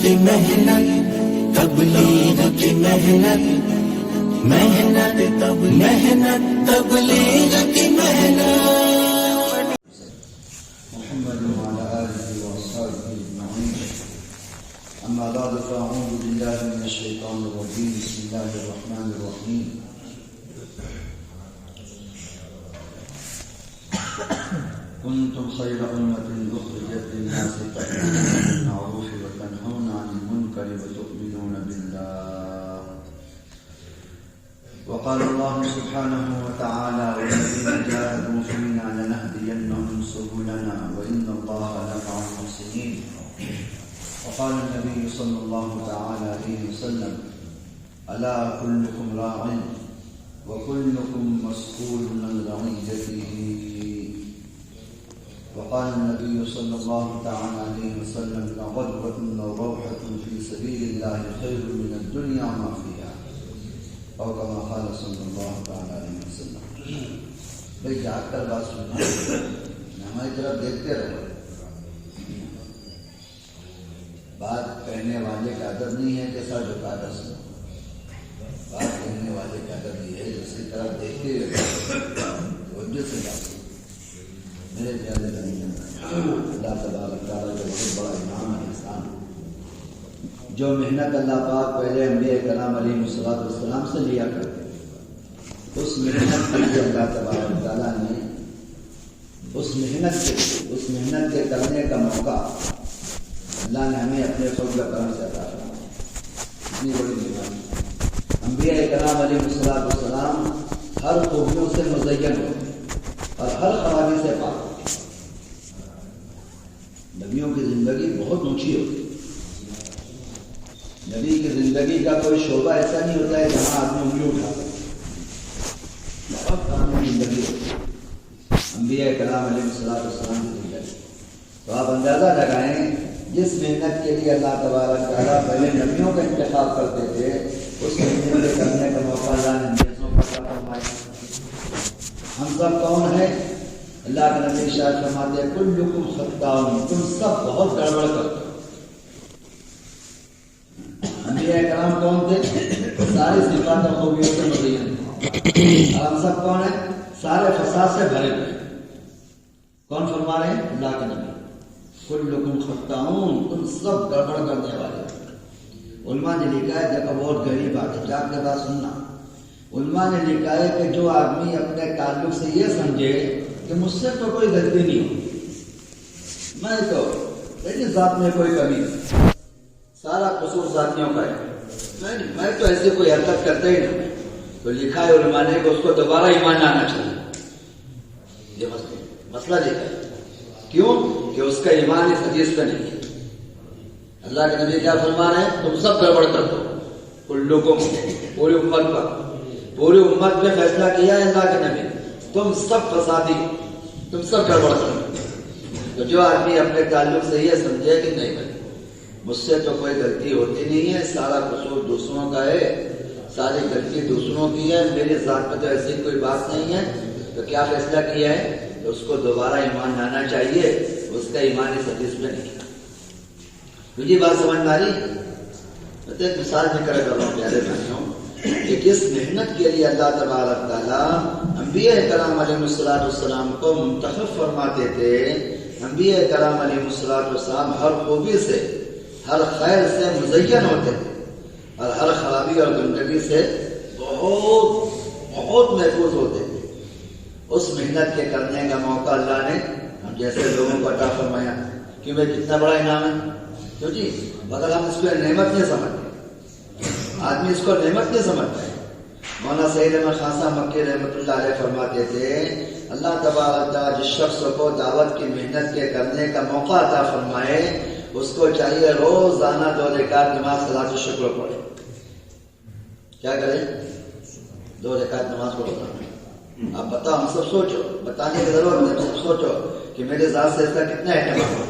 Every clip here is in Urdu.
کی محنت، تبلیغ کی محنت، محنت تبلیغ کی محنت. محمد وعلى آله وأصحابه أجمعين. أما بعد فأعوذ بالله من الشيطان الرجيم. بسم الله الرحمن الرحيم. كنتم خير أمة أخرجت للناس تأمرون بالمعروف وتنهون عن المنكر وتؤمنون بالله. وقال الله سبحانه وتعالى والذين جاهدوا فينا لنهدينهم سبلنا وإن الله لمع المحسنين. وقال النبي صلى الله تعالى عليه وسلم ألا كلكم راع وكلكم مسؤول عن رعيته. وقال النبي صلى الله تعالى عليه وسلم لغدوة وروحة في سبيل الله خير من الدنيا ما فيها، اور كما قال صلی اللہ تعالی علیہ وسلم. بھائی جا کر بات سننا، ہماری طرف دیکھتے رہو. بات کہنے والے کا ادب نہیں ہے کہ سر جھکا کر سنو. بات کہنے والے کا ادب یہ ہے جس کی طرف دیکھتے رہو، توجہ سے بات. میرے پیارے بھائی، اللہ تبارک تعالیٰ کا بہت بڑا انعام ہے انسان. جو محنت اللہ پاک پہلے انبیاء کرام علیہ السلام سے لیا کرتے، اس محنت کے لیے اللہ تبارک تعالیٰ نے اس محنت کے کرنے کا موقع اللہ نے ہمیں اپنے فضل و کرم سے عطا فرمایا. اتنی بڑی مہربانی. انبیاء کرام علیہ السلام ہر خوبیوں سے مزین ہو اور ہر خرابی سے پاک. نبیوں کی زندگی بہت اونچی ہوتی ہے. نبی کی زندگی کا کوئی شعبہ ایسا نہیں ہوتا ہے جہاں آدمی انگلی اٹھا سکے. بہت کامل زندگی ہوتی ہے انبیاء کرام علیہ السلام کی زندگی. تو آپ اندازہ لگائیں جس محنت کے لیے اللہ تبارک تعالیٰ پہلے نبیوں کا انتخاب کرتے تھے، اس محنت کرنے کا موقع اللہ نے نیزوں پر عطا فرمایا. ہم سب کون ہیں؟ اللہ کے نبی ارشاد فرماتے ہیں کلکم خطاؤن، تم سب بہت گڑبڑ کرتے. انبیاء کرام کون تھے؟ ساری صفات اور خوبیوں سے مزین. اور ہم سب کون ہیں؟ سارے فساد سے بھرے ہوئے. کون فرما رہے ہیں؟ اللہ کے نبی. کلکم خطاؤن، تم سب گڑبڑ کرنے والے. علماء نے لکھا ہے، دیکھو بہت گہری بات ہے، جا کے بات سننا. علماء نے لکھا ہے کہ جو آدمی اپنے تعلق سے یہ سمجھے کہ مجھ سے تو کوئی غلطی نہیں ہوتی، میں تو میری ذات میں کوئی کمی نہیں، سارا قصور ذاتیوں کا ہے، میں تو ایسے کوئی حرکت کرتا ہی نہیں، تو لکھا ہے علماء نے کہ اس کو دوبارہ ایمان آنا چاہیے. یہ مسئلہ لکھا ہے. کیوں؟ کہ اس کا ایمان اس حدیث پہ نہیں ہے. اللہ کے نبی کیا فرما رہے ہیں؟ تم سب گڑبڑ کر دو. کلکم، پوری امت پر، پوری امت میں فیصلہ کیا ہے اللہ کے نبی، تم سب فسادی، تم سب گڑبڑ کر دو. تو جو آدمی اپنے تعلق سے یہ سمجھے کہ نہیں بھائی مجھ سے تو کوئی غلطی ہوتی نہیں ہے، سارا قصور دوسروں کا ہے، ساری غلطی دوسروں کی ہے، میری ذات میں تو ایسی کوئی بات نہیں ہے، تو کیا فیصلہ کیا ہے؟ تو اس کو دوبارہ ایمان لانا چاہیے. اس کا ایمان اس حدیث میں نہیں. مجھے بات سمجھ میں آ رہی؟ میں تو ایک مثال میں کر رہا ہوں پیارے بھائیوں کہ کس محنت کے لیے اللہ تبارک تعالیٰ انبیاء کرام علیہ السلام کو منتخب فرماتے تھے. انبیاء کرام علیہ السلام ہر خوبی سے، ہر خیر سے مزین ہوتے تھے اور ہر خرابی اور گندگی سے بہت بہت محفوظ ہوتے تھے. اس محنت کے کرنے کا موقع اللہ نے ہم جیسے لوگوں کو عطا فرمایا. کیوں بھائی کتنا بڑا انعام ہے. تو جی مگر ہم اس کو نعمت نہیں سمجھتے. آدمی اس کو نعمت نہیں سمجھتا ہے. مولانا سعید احمد خان صاحب مکی رحمۃ اللہ علیہ فرماتے تھے اللہ تبارک تعالیٰ جس شخص کو دعوت کی محنت کے کرنے کا موقع عطا فرمائے اس کو چاہیے روزانہ 2 رکعت نماز صلاۃ الشکر پڑھے. کیا کرے؟ 2 رکعت نماز پڑھو. آپ بتاؤ، ہم سب سوچو، بتانے کی ضرورت نہیں، سب سوچو کہ میرے ذات سے اس کا کتنا اہتمام ہے.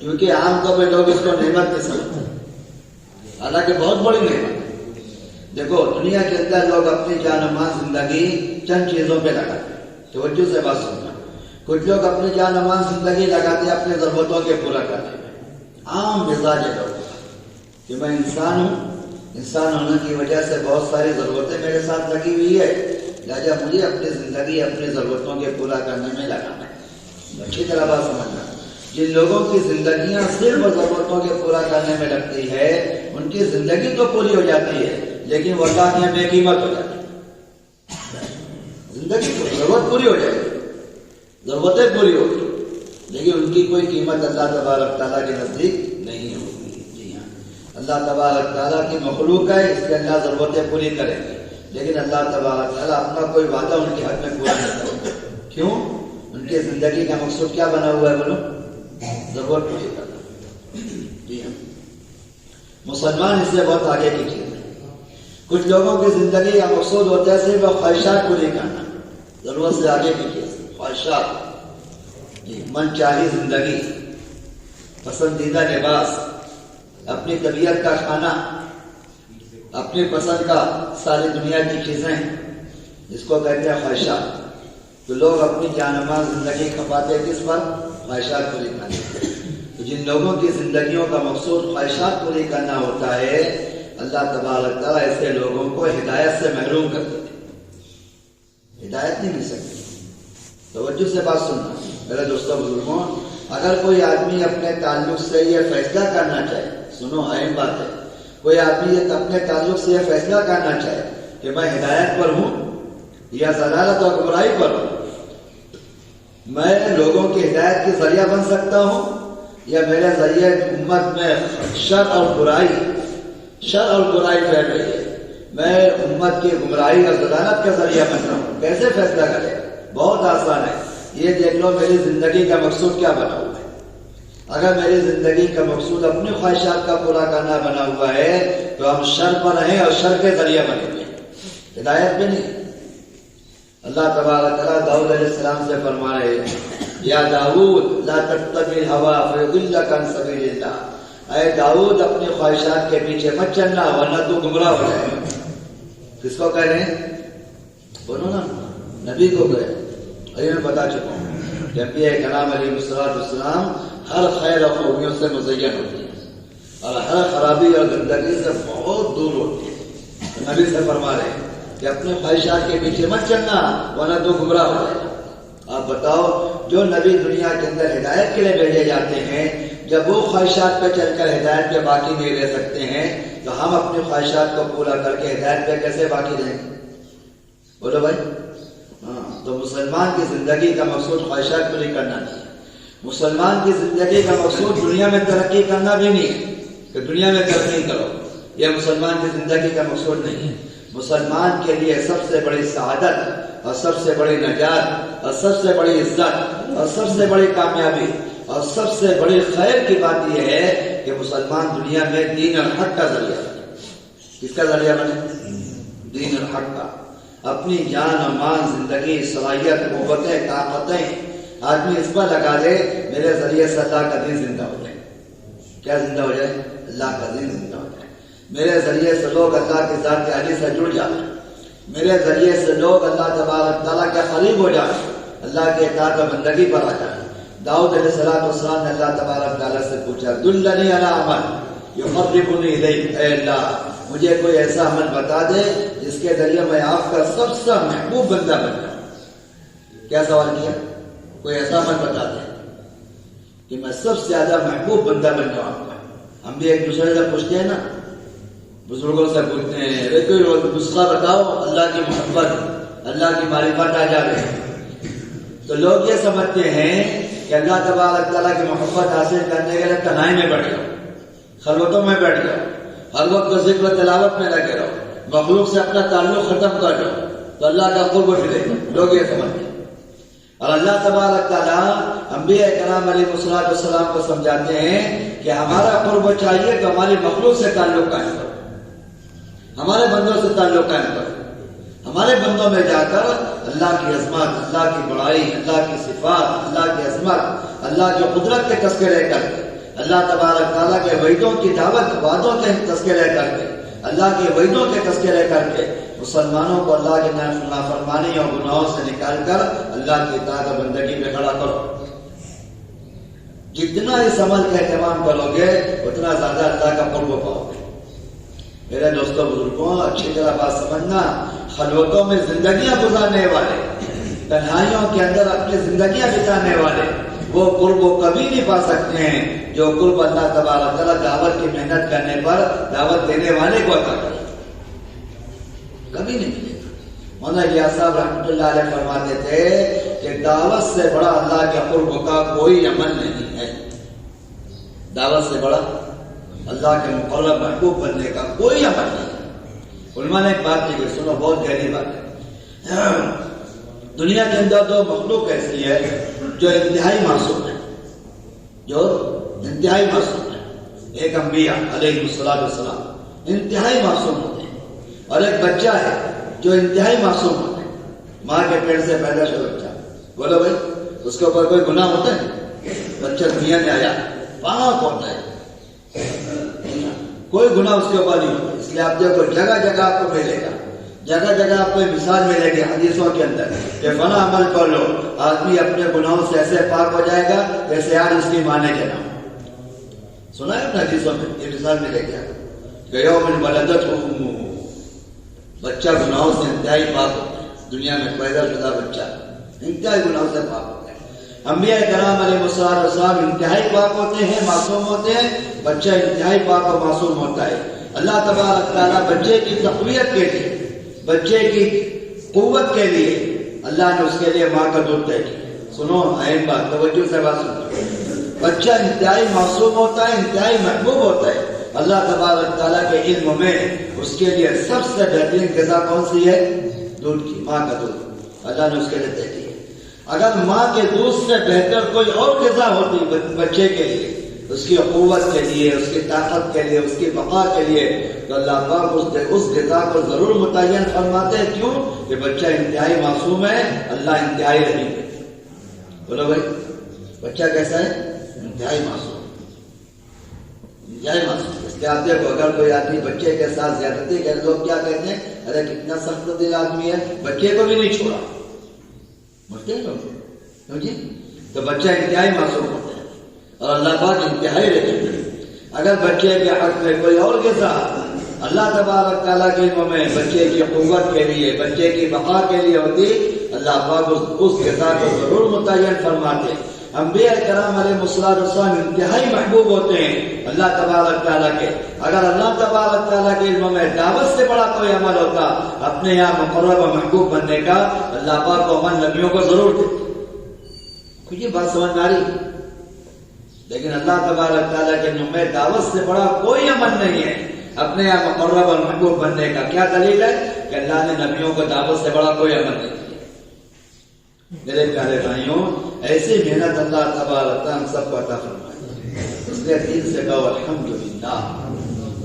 کیونکہ عام طور پہ لوگ اس کو نعمت نہیں سمجھتے، حالانکہ بہت بڑی نعمت ہے. دیکھو دنیا کے اندر لوگ اپنی جان و مال زندگی چند چیزوں پہ لگاتے ہیں. توجہ سے بات سننا. کچھ لوگ اپنی جان و مال زندگی لگاتے ہیں اپنی ضرورتوں کے پورا کرنے میں، عام مزاج لوگوں کا کہ میں انسان ہوں، انسان ہونے کی وجہ سے بہت ساری ضرورتیں میرے ساتھ لگی ہوئی ہے، لہٰذا مجھے اپنی زندگی اپنی ضرورتوں کے پورا کرنے میں لگانا ہے۔ اچھی طرح بات سمجھنا، جن لوگوں کی زندگیاں صرف ضرورتوں کے پورا کرنے میں لگتی ہے ان کی زندگی تو پوری ہو جاتی ہے لیکن وہ اللہ کے بے قیمت ہو جاتی ہے۔ زندگی تو ضرورت پوری ہو جائے گی، ضرورتیں پوری ہوگی لیکن ان کی کوئی قیمت اللہ تبارک تعالیٰ کے نزدیک نہیں ہوگی۔ جی ہاں، اللہ تبارک تعالیٰ کی مخلوق ہے، اس لیے اللہ ضرورتیں پوری کریں گے لیکن اللہ تبارک تعالیٰ اپنا کوئی وعدہ ان کے حق میں پورا نہیں کرے گا۔ کیوں؟ ان کی زندگی کا مقصود کیا بنا ہوا ہے؟ بولو، ضرورت پوری کرنا۔ جی ہاں، مسلمان اس سے بہت آگے کی چیز ہے۔ کچھ لوگوں کی زندگی کا مقصود ہوتا ہے صرف خواہشات پوری کرنا، ضرورت سے آگے کی چیز، خواہشات، جی، من چاہی زندگی، پسندیدہ لباس، اپنی طبیعت کا کھانا، اپنی پسند کا ساری دنیا کی چیزیں، جس کو کہتے ہیں خواہشات۔ تو لوگ اپنی جان و مال زندگی کھپاتے کس پر؟ خواہشات پوری کرنے۔ تو جن لوگوں کی زندگیوں کا مقصود خواہشات پوری کرنا ہوتا ہے، اللہ تبارک تعالیٰ ایسے لوگوں کو ہدایت سے محروم کر دیتے، ہدایت نہیں مل سکتی۔ توجہ سے بات سننا میرے دوستوں بزرگوں، اگر کوئی آدمی اپنے تعلق سے یہ فیصلہ کرنا چاہے، سنو اہم بات ہے، کوئی آدمی اپنے تعلق سے یہ فیصلہ کرنا چاہے کہ میں ہدایت پر ہوں یا ضلالت اور گمراہی پر ہوں، میں لوگوں کی ہدایت کے ذریعہ بن سکتا ہوں یا میرے ذریعے امت میں شر اور برائی پھیل رہی ہے، میں امت کی گمراہی اور ضلالت کا ذریعہ بن رہا ہوں، کیسے فیصلہ کرے؟ بہت آسان ہے، یہ دیکھ لو میری زندگی کا مقصود کیا بنا ہوا ہے۔ اگر میری زندگی کا مقصود اپنی خواہشات کا پورا کرنا بنا ہوا ہے تو ہم شر پر ہیں اور شر کے ذریعہ بنے ہوئے ہیں، ہدایت پہ نہیں۔ اللہ تبارک تعالیٰ داؤد علیہ السلام سے فرما رہے ہیں، یا داؤد لا تتبع الہوی فیضلک عن سبیل اللہ، اے داؤد اپنی خواہشات کے پیچھے مت چلنا ورنہ تو گمراہ ہو جائے گا۔ کس کو کہہ رہے ہیں؟ بولو نا، نبی کو کہہ رہے ہیں۔ میں بتا چکا ہوں کہ انبیاء کرام علیہ السلام ہر خیر اور خوبیوں سے مزین ہوتی ہے اور ہر خرابی اور گندگی سے بہت دور ہوتی ہے۔ نبی سے فرما رہے ہیں کہ اپنے خواہشات کے پیچھے مت چلنا ورنہ تو گمراہ ہو جائے گا۔ آپ بتاؤ، جو نبی دنیا کے اندر ہدایت کے لیے بھیجے جاتے ہیں، جب وہ خواہشات پہ چل کر ہدایت پہ باقی نہیں رہ سکتے ہیں تو ہم اپنی خواہشات کو پورا کر کے ہدایت پہ کیسے باقی رہیں گے؟ بولو بھائی۔ تو مسلمان کی زندگی کا مقصود خواہشات پوری کرنا نہیں ہے، مسلمان کی زندگی کا مقصود دنیا میں ترقی کرنا بھی نہیں ہے کہ دنیا میں ترقی کرو، یہ مسلمان کی زندگی کا مقصود نہیں ہے۔ مسلمان کے لیے سب سے بڑی سعادت اور سب سے بڑی نجات اور سب سے بڑی عزت اور سب سے بڑی کامیابی اور سب سے بڑی خیر کی بات یہ ہے کہ مسلمان دنیا میں دین اور حق کا ذریعہ بنے۔ کس کا ذریعہ بنے؟ دین اور حق کا۔ اپنی جان و مال، زندگی، صلاحیت، قوتیں، طاقتیں آدمی اس پر لگا دے میرے ذریعے سے اللہ کا دین زندہ ہو جائے۔ کیا زندہ ہو جائے؟ اللہ کا دین زندہ ہو جائے۔ میرے ذریعے سے لوگ اللہ کی ذات عالی سے جڑ جائیں، میرے ذریعے سے لوگ اللہ تبارک تعالیٰ کے قریب ہو جائیں، اللہ کے اطاعت و بندگی پر آ جائیں۔ داؤد علیہ السلام نے اللہ تبارک تعالیٰ سے پوچھا، دلنی علی عمل یقربنی الیک، اے اللہ مجھے کوئی ایسا عمل بتا دے جس کے ذریعے میں آپ کا سب سے محبوب بندہ بن جاؤں۔ کیا سوال کیا؟ کوئی ایسا عمل بتا دے کہ میں سب سے زیادہ محبوب بندہ بن جاؤں آپ کا۔ ہم بھی ایک دوسرے سے پوچھتے ہیں نا، بزرگوں سے پوچھتے ہیں کوئی نسخہ بتاؤ اللہ کی محبت، اللہ کی معرفت آ جائے، تو لوگ یہ سمجھتے ہیں کہ اللہ تبارک تعالیٰ کی محبت حاصل کرنے کے لیے تنہائی میں بیٹھ جاؤ، خلوتوں میں بیٹھ جاؤ، ہر وقت ذکر و تلاوت میں لگے رہو، مخلوق سے اپنا تعلق ختم کر دو تو اللہ کا قرب ملے گا۔ لوگ یہ سمجھتے ہیں، اور اللہ تبارک تعالیٰ انبیاء کرام علیہ السلام کو سمجھاتے ہیں کہ ہمارا قرب چاہیے تو ہماری مخلوق سے تعلق قائم کرو، ہمارے بندوں سے تعلق قائم کرو، ہمارے بندوں میں جا کر اللہ کی عظمت، اللہ کی بڑائی، اللہ کی صفات، اللہ کی عظمت، اللہ کی قدرت کے تذکرے کر کے، اللہ تبارک تعالیٰ کے وعدوں کی دعوت، وعدوں کے تذکرے کر کے، اللہ کے وعدوں کے تذکرے کر کے مسلمانوں کو اللہ کے نافرمانی اور گناہوں سے نکال کر اللہ کی اطاعت و بندگی میں کھڑا کرو۔ جتنا اس عمل کا اہتمام کرو گے اتنا زیادہ اللہ کا قرب پاؤ گے۔ میرے دوستوں بزرگوں، اچھی طرح بات سمجھنا، خلوتوں میں زندگیاں گزارنے والے، تنہائیوں کے اندر اپنی زندگیاں بتانے والے وہ قرب کو کبھی نہیں پا سکتے ہیں جو قرب اللہ تبارک تعالیٰ دعوت کی محنت کرنے پر دعوت دینے والے کو عطا کرے، کبھی نہیں ملے گا۔ مولانا غیاث صاحب رحمۃ اللہ علیہ فرماتے تھے کہ دعوت سے بڑا اللہ کے قرب کا کوئی عمل نہیں ہے، دعوت سے بڑا اللہ کے مقرب محبوب بننے کا کوئی عمل نہیں ہے۔ علماء نے ایک بات کی، سنو، بہت گہری بات ہے۔ دنیا کے اندر دو مخلوق ایسی ہے جو انتہائی معصوم ہے، جو انتہائی معصوم ہے۔ ایک انبیاء علیہ السلام انتہائی معصوم ہوتے ہیں، اور ایک بچہ ہے جو انتہائی معصوم ہوتا ہے۔ ماں کے پیٹ سے پیدا شدہ بچہ، بولو بھائی اس کے اوپر کوئی گناہ ہوتا ہے؟ بچہ دنیا میں آیا پاک ہوتا ہے، کوئی گناہ اس کے اوپر نہیں ہوتا۔ اس لیے آپ دیکھو جگہ جگہ آپ کو ملے گا، جگہ جگہ آپ کو مثال ملے گی حدیثوں کے اندر کہ فلاں عمل کر لو، آدمی اپنے گناہوں سے ایسے پاک ہو جائے گا جیسے آج اس کی ماں نے جنا۔ سنا ہے اپنے حدیثوں میں یہ مثال ملے گا کہ یوم ولدت امہ، بچہ گناہوں سے انتہائی پاک ہوتا ہے، دنیا میں پیدا شدہ بچہ انتہائی گناہوں سے پاک ہوتا ہے۔ انبیاء کرام علیہ السلام انتہائی پاک ہوتے ہیں، معصوم ہوتے ہیں، بچہ انتہائی پاک اور معصوم ہوتا ہے۔ اللہ تبارک تعالیٰ بچے کی تقویت کے لیے، بچے کی قوت کے لیے اللہ نے اس کے لیے ماں کا دودھ طے کیا۔ سنو اہم بات، توجہ سے بات سنو، بچہ انتہائی معصوم ہوتا ہے، انتہائی محبوب ہوتا ہے۔ اللہ تبارک تعالیٰ کے علم میں اس کے لیے سب سے بہترین غذا کون سی ہے؟ دودھ کی، ماں کا دودھ اللہ نے اس کے لیے طے کیا۔ اگر ماں کے دودھ سے بہتر کوئی اور غذا ہوتی بچے کے لیے، اس کی قوت کے لیے، اس کی طاقت کے لیے، اس کی بقا کے لیے، تو اللہ پاک اس غذا کو ضرور متعین فرماتے ہیں۔ کیوں؟ کہ بچہ انتہائی معصوم ہے، اللہ انتہائی رحیم ہے۔ بولو بھائی بچہ کیسا ہے؟ انتہائی معصوم، انتہائی معصوم۔ اس لیے آپ دیکھو اگر کوئی آدمی بچے کے ساتھ زیادتی کرے، لوگ کیا کہتے ہیں؟ ارے کتنا سخت دل آدمی ہے، بچے کو بھی نہیں چھوڑا، بولتے ہیں لوگ جی۔ تو بچہ انتہائی معصوم ہوتا ہے اور اللہ پاک انتہائی رحیم ہے۔ اگر بچے کے حق میں کوئی اور غذا اللہ تبارک تعالیٰ کے علم میں بچے کی قوت کے لیے، بچے کی بقا کے لیے ہوتی، اللہ پاک اس غذا کو ضرور متعین فرماتے۔ انبیاء کرام علیہ السلام انتہائی محبوب ہوتے ہیں اللہ تبارک تعالیٰ کے۔ اگر اللہ تبارک تعالیٰ کے علم میں دعوت سے بڑا کوئی عمل ہوتا اپنے یہاں مقرب و محبوب بننے کا، اللہ پاک کو عمل نبیوں کو ضرور دیتے۔ کچھ یہ بات سمجھ آ رہی ہے؟ لیکن اللہ تبارک تعالیٰ کے علم میں دعوت سے بڑا کوئی عمل نہیں ہے اپنے یہاں مقرب اور محبوب بننے کا۔ کیا دلیل ہے؟ کہ اللہ نے نبیوں کو دعوت سے بڑا کوئی عمل نہیں کیا۔ میرے پیارے بھائیوں، ایسی محنت اللہ تبارک تعالیٰ ہم سب کو عطا فرمائے۔ اس لیے دل سے کہو الحمدللہ،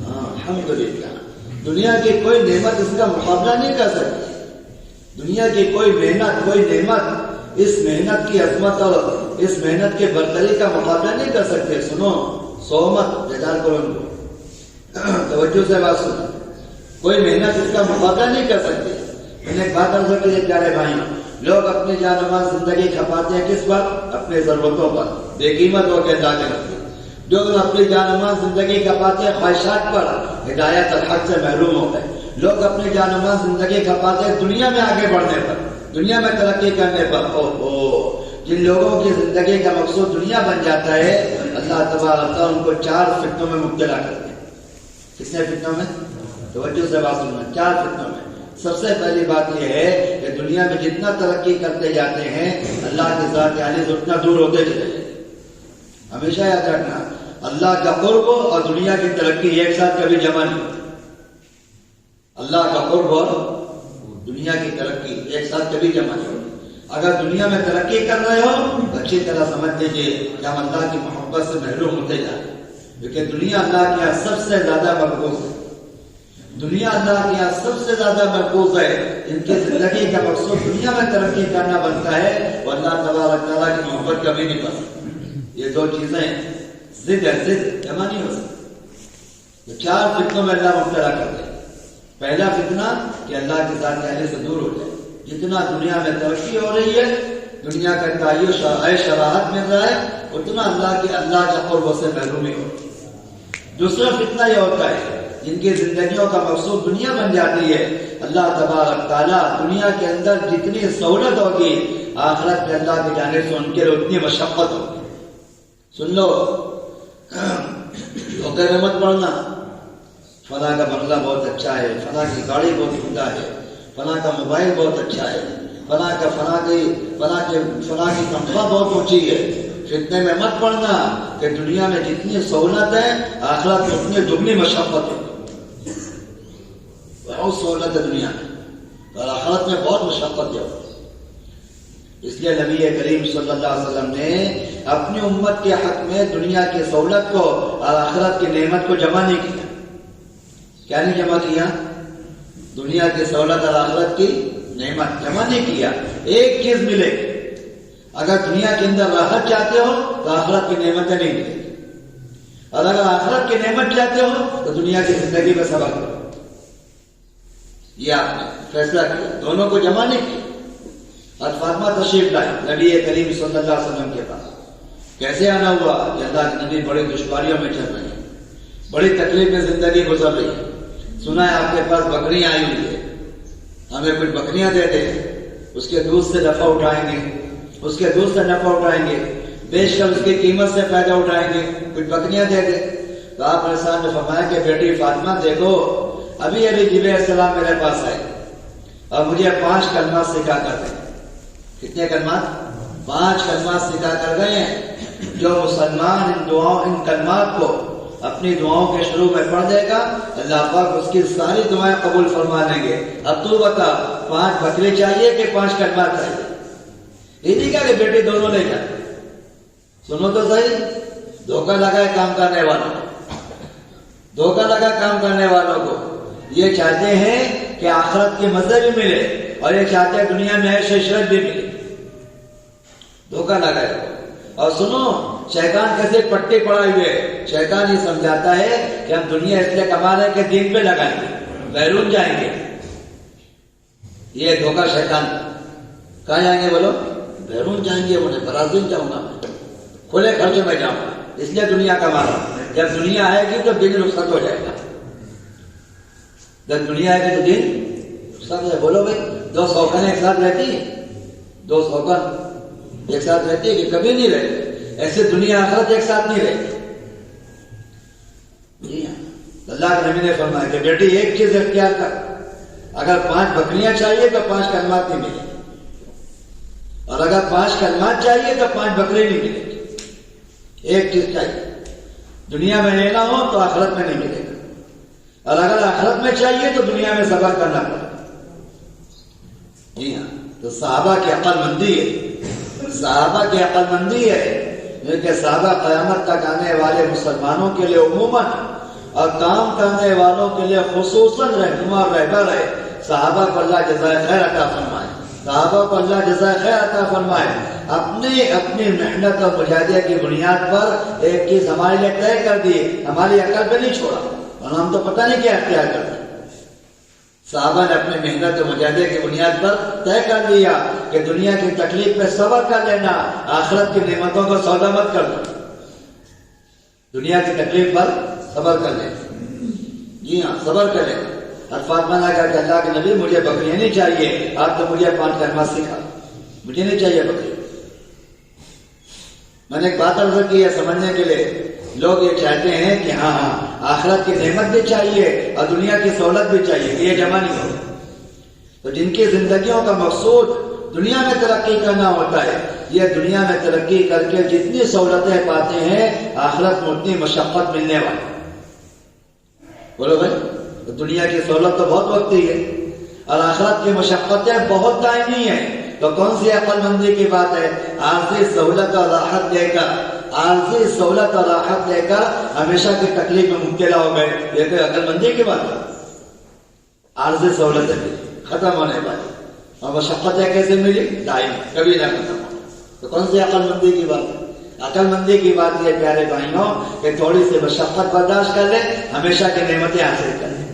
ہاں الحمدللہ۔ دنیا کی کوئی نعمت اس کا مقابلہ نہیں کر سکتی، دنیا کی کوئی محنت، کوئی نعمت اس محنت کی عظمت اور اس محنت کے برتری کا مقابلہ نہیں کر سکتے۔ سنو، سومت بیدار کرو ان کو، توجہ سے بات سنو، کوئی محنت اس کا مقابلہ نہیں کر سکتی۔ میں نے ایک بات عرض کی ہے پیارے بھائیوں، لوگ اپنی جان و مال زندگی کھپاتے ہیں کس پر؟ اپنے ضرورتوں پر، بے قیمت ہو کے اللہ کے راستے۔ جو لوگ اپنی جان و مال زندگی کھپاتے ہیں خواہشات پر، ہدایت الحق سے محروم ہو گئے۔ لوگ اپنی جان و مال زندگی کھپاتے ہیں دنیا میں آگے بڑھنے پر، دنیا میں ترقی کرنے پر۔ جن لوگوں کی زندگی کا مقصود دنیا بن جاتا ہے، اللہ تبارک تعالیٰ ان کو 4 فتنوں میں مبتلا کرتے ہیں۔ کتنے فتنوں میں؟ توجہ سے بات سننا، 4 فتنوں میں۔ سب سے پہلی بات یہ ہے کہ دنیا میں جتنا ترقی کرتے جاتے ہیں اللہ کی ذات عالی سے اتنا دور ہوتے چلے جاتے ہیں۔ ہمیشہ یاد رکھنا، اللہ کا قرب اور دنیا کی ترقی ایک ساتھ کبھی جمع نہیں ہوتی۔ اللہ کا قرب اور دنیا کی ترقی ایک ساتھ کبھی جمع نہیں ہوتی۔ اگر دنیا میں ترقی کر رہے ہو اچھی طرح سمجھ لیجیے کہ ہم اللہ کی محبت سے محروم ہوتے جا رہے ہیں، کیونکہ دنیا اللہ کے یہاں سب سے زیادہ محفوظ ہے۔ دنیا اللہ کے یہاں سب سے زیادہ محفوظ ہے۔ ان کی زندگی کا مقصود دنیا میں ترقی کرنا بنتا ہے اور اللہ تبارک تعالیٰ کی محبت کبھی نہیں بن سکتی۔ یہ 2 چیزیں ضد ہے، ضد جمع نہیں ہو سکتی۔ 4 فتنوں میں اللہ مبتلا کرتے ہیں۔ پہلا فتنہ کہ اللہ کی ذات عالی سے دور ہو جائے۔ جتنا دنیا میں ترقی ہو رہی ہے، دنیا کا تعیش اور عیش راحت مل رہا ہے، اتنا اللہ کے قرب سے محرومی ہوتی ہے۔ دوسرا فتنہ یہ ہوتا ہے جن کی زندگیوں کا مقصود دنیا بن جاتی ہے، اللہ تبارک تعالیٰ دنیا کے اندر جتنی سہولت ہوگی آخرت میں اللہ کی جانب سے ان کے لیے اتنی مشقت ہوگی۔ سن لو، دھوکے میں مت پڑنا، فلاں کا بنگلہ بہت اچھا ہے، فلاں کی گاڑی بہت عمدہ ہے، فلاں کا موبائل بہت اچھا ہے، فلاں کی تنخواہ بہت اونچی ہے۔ فتنے میں مت پڑنا کہ دنیا میں جتنی سہولت ہے آخرت میں اتنی دگنی مشقت ہے۔ بہت سہولت ہے دنیا میں اور آخرت میں بہت مشقت ہے۔ اس لیے نبی کریم صلی اللہ علیہ وسلم نے اپنی امت کے حق میں دنیا کی سہولت کو اور آخرت کی نعمت کو جمع نہیں کیا۔ کیا نہیں جمع کیا؟ دنیا کی سہولت اور آخرت کی نعمت جمع نہیں کیا۔ ایک چیز ملے گی، اگر دنیا کے اندر راحت چاہتے ہو تو آخرت کی نعمتیں نہیں ملے گی، اور اگر آخرت کی نعمت چاہتے ہو تو دنیا کی زندگی میں صبر کرو۔ یہ آپ نے فیصلہ کیا، دونوں کو جمع نہیں کیا۔ اور فاطمہ تشریف لائی نبی کریم صلی اللہ علیہ وسلم کے پاس۔ کیسے آنا ہوا کہ اللہ کے نبی بڑی دشواریوں میں چل رہے ہیں، بڑی تکلیف میں زندگی گزر رہی ہے، سنا ہے آپ کے پاس بکریاں آئی ہوئی ہے، ہمیں کچھ بکریاں دے دیں، اس کے دودھ سے نفع اٹھائیں گے، اس کے دودھ سے نفع اٹھائیں گے، بیچ کر اس کی قیمت سے فائدہ اٹھائیں گے، کچھ بکریاں دے دیں۔ تو آپ نے فرمایا کہ بیٹی فاطمہ دیکھو، ابھی جبریل علیہ السلام میرے پاس آئے اور مجھے 5 کلمات سکھا کر گئے۔ کتنے کلمات؟ 5 کلمات سکھا کر گئے ہیں۔ جو مسلمان ان کلمات کو اپنی دعاؤں کے شروع میں پڑھ دے گا اللہ پاک اس کی ساری دعائیں قبول فرما لیں گے۔ اب تو بتا 5 بکرے چاہیے کہ 5 کلمات چاہیے؟ یہ نہیں کہا کہ بیٹی دونوں لے جائے۔ سنو تو صحیح، دھوکہ لگا ہے کام کرنے والوں، دھوکہ لگا کام کرنے والوں کو۔ یہ چاہتے ہیں کہ آخرت کے مزے بھی ملے اور یہ چاہتے ہیں دنیا میں عیش و عشرت بھی ملے، دھوکہ لگا ہے۔ اور سنو، شیطان کیسے پٹی پڑائے ہوئے، شیطان یہ سمجھاتا ہے کہ ہم دنیا اس لیے کما رہے ہیں کہ دین پہ لگائیں گے، بیرون جائیں گے۔ یہ دھوکہ شیطان۔ کہاں جائیں گے بولو؟ بیرون جائیں گے، انہیں برازیل جاؤں گا، کھلے خرچوں میں جاؤں گا، اس لیے دنیا کما رہا ہوں۔ جب دنیا آئے گی تو دین رخصت ہو جائے گا، جب دنیا آئے گی تو دین رخصت ہے۔ بولو بھائی، 2 سوکھن ایک ساتھ رہتی ہے؟ 2 سوکھن ایک ساتھ رہتی ہے کہ کبھی نہیں رہتی؟ ایسے دنیا آخرت ایک ساتھ نہیں رہتی۔ جی ہاں، اللہ کے نبی نے فرمایا کہ بیٹی ایک چیز اختیار کر، اگر 5 بکریاں چاہیے تو 5 کلمات نہیں ملے گی، اور اگر 5 کلمات چاہیے تو 5 بکرے نہیں ملے گی۔ ایک چیز چاہیے، دنیا میں لینا ہو تو آخرت میں نہیں ملے گا، اور اگر آخرت میں چاہیے تو دنیا میں صبر کرنا پڑے گا۔ جی ہاں، تو صحابہ کی عقل مندی ہے، صحابہ کی عقل مندی ہے کہ صحابہ قیامت تک آنے والے مسلمانوں کے لیے عموماً اور کام کرنے والوں کے لیے خصوصاً رہنما اور رہبر ہے۔ صحابہ کو اللہ جزائے خیر عطا فرمائے، صحابہ کو اللہ جزائے خیر عطا فرمائے۔ اپنی محنت اور مجاہدے کی بنیاد پر ایک چیز ہمارے لیے طے کر دی، ہماری عقل پہ نہیں چھوڑا، اور ہم تو پتہ نہیں کیا اختیار کرتے۔ صحابہ نے اپنے محنت و مجاہدے کی بنیاد پر طے کر لیا کہ دنیا کی تکلیف پہ صبر کر لینا، آخرت کی نعمتوں کو سودا مت کر دو، دنیا کی تکلیف پر صبر کر لینا۔ جی ہاں، صبر کر لینا۔ اور فاطمہ نے کہا کہ اللہ کے نبی مجھے بکریاں نہیں چاہیے، آپ تو مجھے 5 کلمات سکھا، مجھے نہیں چاہیے بکری۔ میں نے ایک بات عرض کی ہے سمجھنے کے لیے، لوگ یہ چاہتے ہیں کہ ہاں آخرت کی نعمت بھی چاہیے اور دنیا کی سہولت بھی چاہیے، یہ جمع نہیں ہوگا۔ تو جن کی زندگیوں کا مقصود دنیا میں ترقی کرنا ہوتا ہے، یہ دنیا میں ترقی کر کے جتنی سہولتیں پاتے ہیں آخرت میں اتنی مشقت ملنے والی۔ بولو بھائی، تو دنیا کی سہولت تو بہت وقتی ہے اور آخرت کی مشقتیں بہت دائمی ہیں۔ تو کون سی عقل مندی کی بات ہے؟ عارضی سہولت اور راحت لے کر، عارضی سہولت اور راحت لے کر ہمیشہ کی تکلیف میں مبتلا ہو گئے، یہ کوئی عقل مندی کی بات ہے؟ عارضی سہولتیں ختم ہونے والی اور مشقتیں کیسے ملی؟ دائم، کبھی نہ ختم ہو۔ تو کون سی عقل مندی کی بات ہے؟ عقل مندی کی بات یہ پیارے بھائیوں کہ تھوڑی سی مشقت برداشت کر لیں، ہمیشہ کی نعمتیں حاصل کر لیں۔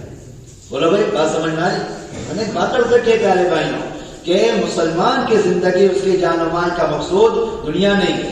بولو بھائی، بات سمجھ میں آئی؟ میں نے بات عرض کی ہے پیارے بھائیوں کہ مسلمان کی زندگی، اس کی جان و مال کا مقصود دنیا نہیں ہے،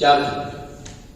4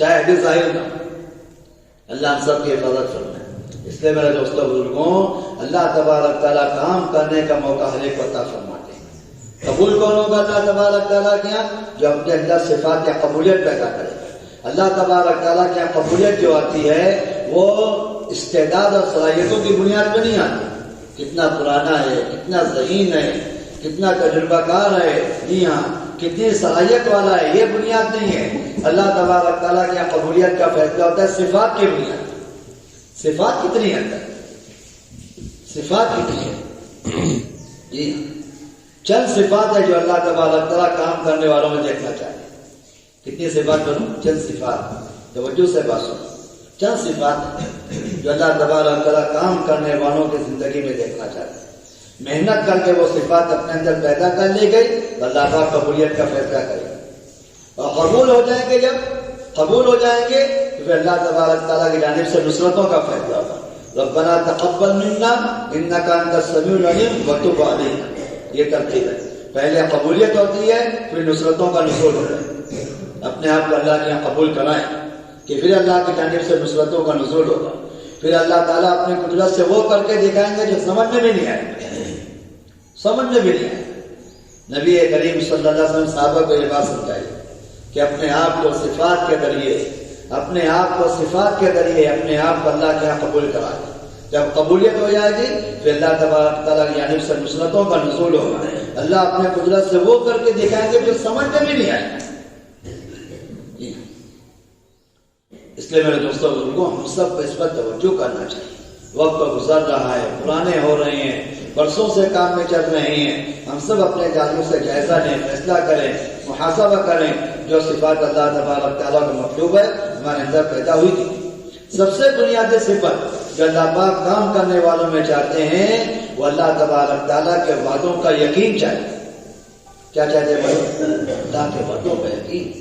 چاہے حدیث ظاہر نہ ہو۔ اللہ ہم سب کی حفاظت فرمائے۔ اس لیے میرے دوستوں بزرگوں، اللہ تبارک تعالیٰ کام کرنے کا موقع ہر ایک کو عطا فرماتے ہیں۔ قبول کون ہوگا اللہ تبارک تعالیٰ کیا؟ جو اپنے اندر صفات یا قبولیت پیدا کرے گا۔ اللہ تبارک تعالیٰ کیا قبولیت جو آتی ہے وہ استعداد اور صلاحیتوں کی بنیاد پہ نہیں آتی، کتنا پرانا ہے، کتنا ذہین ہے، کتنا تجربہ کار ہے، جی ہاں کتنی صلاحیت والا ہے، یہ بنیاد نہیں ہے۔ اللہ تبارک تعالیٰ کی قبولیت کا فیصلہ ہوتا ہے صفات کی بنیاد۔ صفات کتنی ہے؟ صفات کتنی ہے؟ جی چند صفات ہے جو اللہ تبارک تعالیٰ کام کرنے والوں میں دیکھنا چاہتے ہیں۔ کتنی صفات کروں؟ چند صفات، توجہ سے بات سنو۔ چند صفات جو اللہ تبارک تعالیٰ کام کرنے والوں کی زندگی میں دیکھنا چاہتے ہیں۔ محنت کر کے وہ صفات اپنے اندر پیدا کر لی گئی تو اللہ پاک قبولیت کا فیصلہ کرے گا، اور قبول ہو جائیں گے، جب قبول ہو جائیں گے تو پھر اللہ تبارک تعالیٰ کی جانب سے نصرتوں کا فیصلہ ہوگا۔ ربنا تقبل منا انک انت السمیع العلیم وتب علینا، یہ ترتیب ہے۔ پہلے قبولیت ہوتی ہے، پھر نصرتوں کا نزول ہوتا ہے۔ اپنے آپ کو اللہ کے یہاں قبول کرائیں کہ پھر اللہ کی جانب سے نصرتوں کا نزول ہوگا۔ پھر اللہ تعالیٰ اپنی قدرت سے وہ کر کے دکھائیں گے جو سمجھ میں بھی نہیں آئے گا، سمجھ میں بھی نہیں آئے گا۔ نبی کریم صلی اللہ علیہ وسلم صحابہ کو یہ بات سمجھائی کہ اپنے آپ کو صفات کے ذریعے، اپنے آپ کو صفات کے ذریعے اپنے آپ کو اللہ کے یہاں قبول کرا دیں۔ جب قبولیت ہو جائے گی پھر اللہ تبارک تعالیٰ کی جانب سے نصرتوں کا نزول ہوگا۔ اللہ اپنے قدرت سے وہ کر کے دکھائیں گے جو سمجھ میں بھی نہیں آئے گا۔ اس لیے میرے دوستوں بزرگوں، ہم سب کو اس پر توجہ کرنا چاہیے۔ وقت گزر رہا ہے، پرانے ہو رہے ہیں، برسوں سے کام میں چل رہے ہیں، ہم سب اپنے جانب سے جائزہ لیں، فیصلہ کریں، محاسبہ کریں۔ جو صفات اللہ تبارک تعالیٰ کو مطلوب ہے ہمارے اندر پیدا ہوئی تھی۔ سب سے بنیادی صفت جو اللہ پاک کام کرنے والوں میں چاہتے ہیں وہ اللہ تبارک تعالیٰ کے وعدوں کا یقین چاہیے۔ کیا چاہتے ہیں بھائی؟ اللہ کے وعدوں کا یقین۔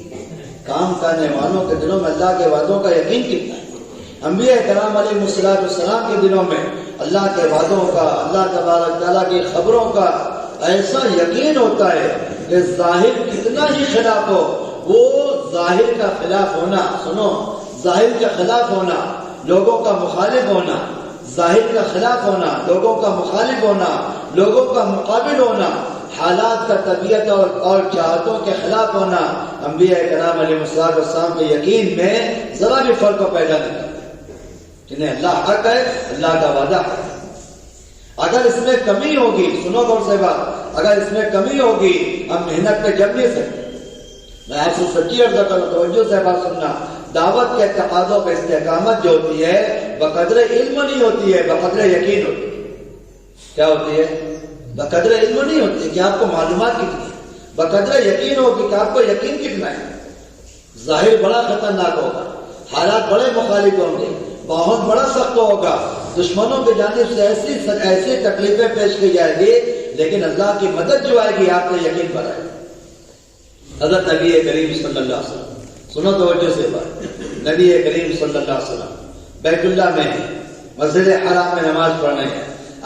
کام کرنے والوں کے دلوں میں اللہ کے وعدوں کا یقین کتنا ہے؟ انبیاء کرام علیہ السلام کے دلوں میں اللہ کے وعدوں کا، اللہ تبارک تعالیٰ کی خبروں کا ایسا یقین ہوتا ہے کہ ظاہر کتنا ہی خلاف ہو، وہ ظاہر کا خلاف ہونا، سنو، ظاہر کے خلاف ہونا، لوگوں کا مخالف ہونا، ظاہر کا خلاف ہونا، لوگوں کا مخالف ہونا، لوگوں کا مقابل ہونا، حالات کا طبیعت اور چاہتوں کے خلاف ہونا، انبیاء کرام علیہ السلام کے یقین میں ذرا بھی فرق پیدا نہیں کرتا۔ جنہیں اللہ حق ہے، اللہ کا وعدہ ہے۔ اگر اس میں کمی ہوگی، سنو غور سے بات، اگر اس میں کمی ہوگی ہم محنت پہ جم نہیں سکتے۔ میں آپ سے سچی عرض کروں، توجہ سے بات سننا، دعوت کے تقاضوں پہ استقامت جو ہوتی ہے بقدر علم نہیں ہوتی ہے، بقدر یقین ہوتی ہے۔ کیا ہوتی ہے؟ بقدر علم نہیں ہوتی ہے کہ آپ کو معلومات کتنی ہے، بقدر یقین ہوگی کہ آپ کو یقین کتنا ہے۔ ظاہر بڑا خطرناک ہوگا، حالات بڑے مخالف ہوں گے، ماحول بڑا سخت ہوگا، دشمنوں کی جانب سے ایسی تکلیفیں پیش کی جائے گی، لیکن اللہ کی مدد جو آئے گی آپ نے یقین پر آئے گی۔ حضرت نبی کریم صلی اللہ علیہ وسلم، سنو توجہ سے بات، نبی کریم صلی اللہ علیہ وسلم بیت اللہ میں مسجد حرام میں نماز پڑھنے ہیں۔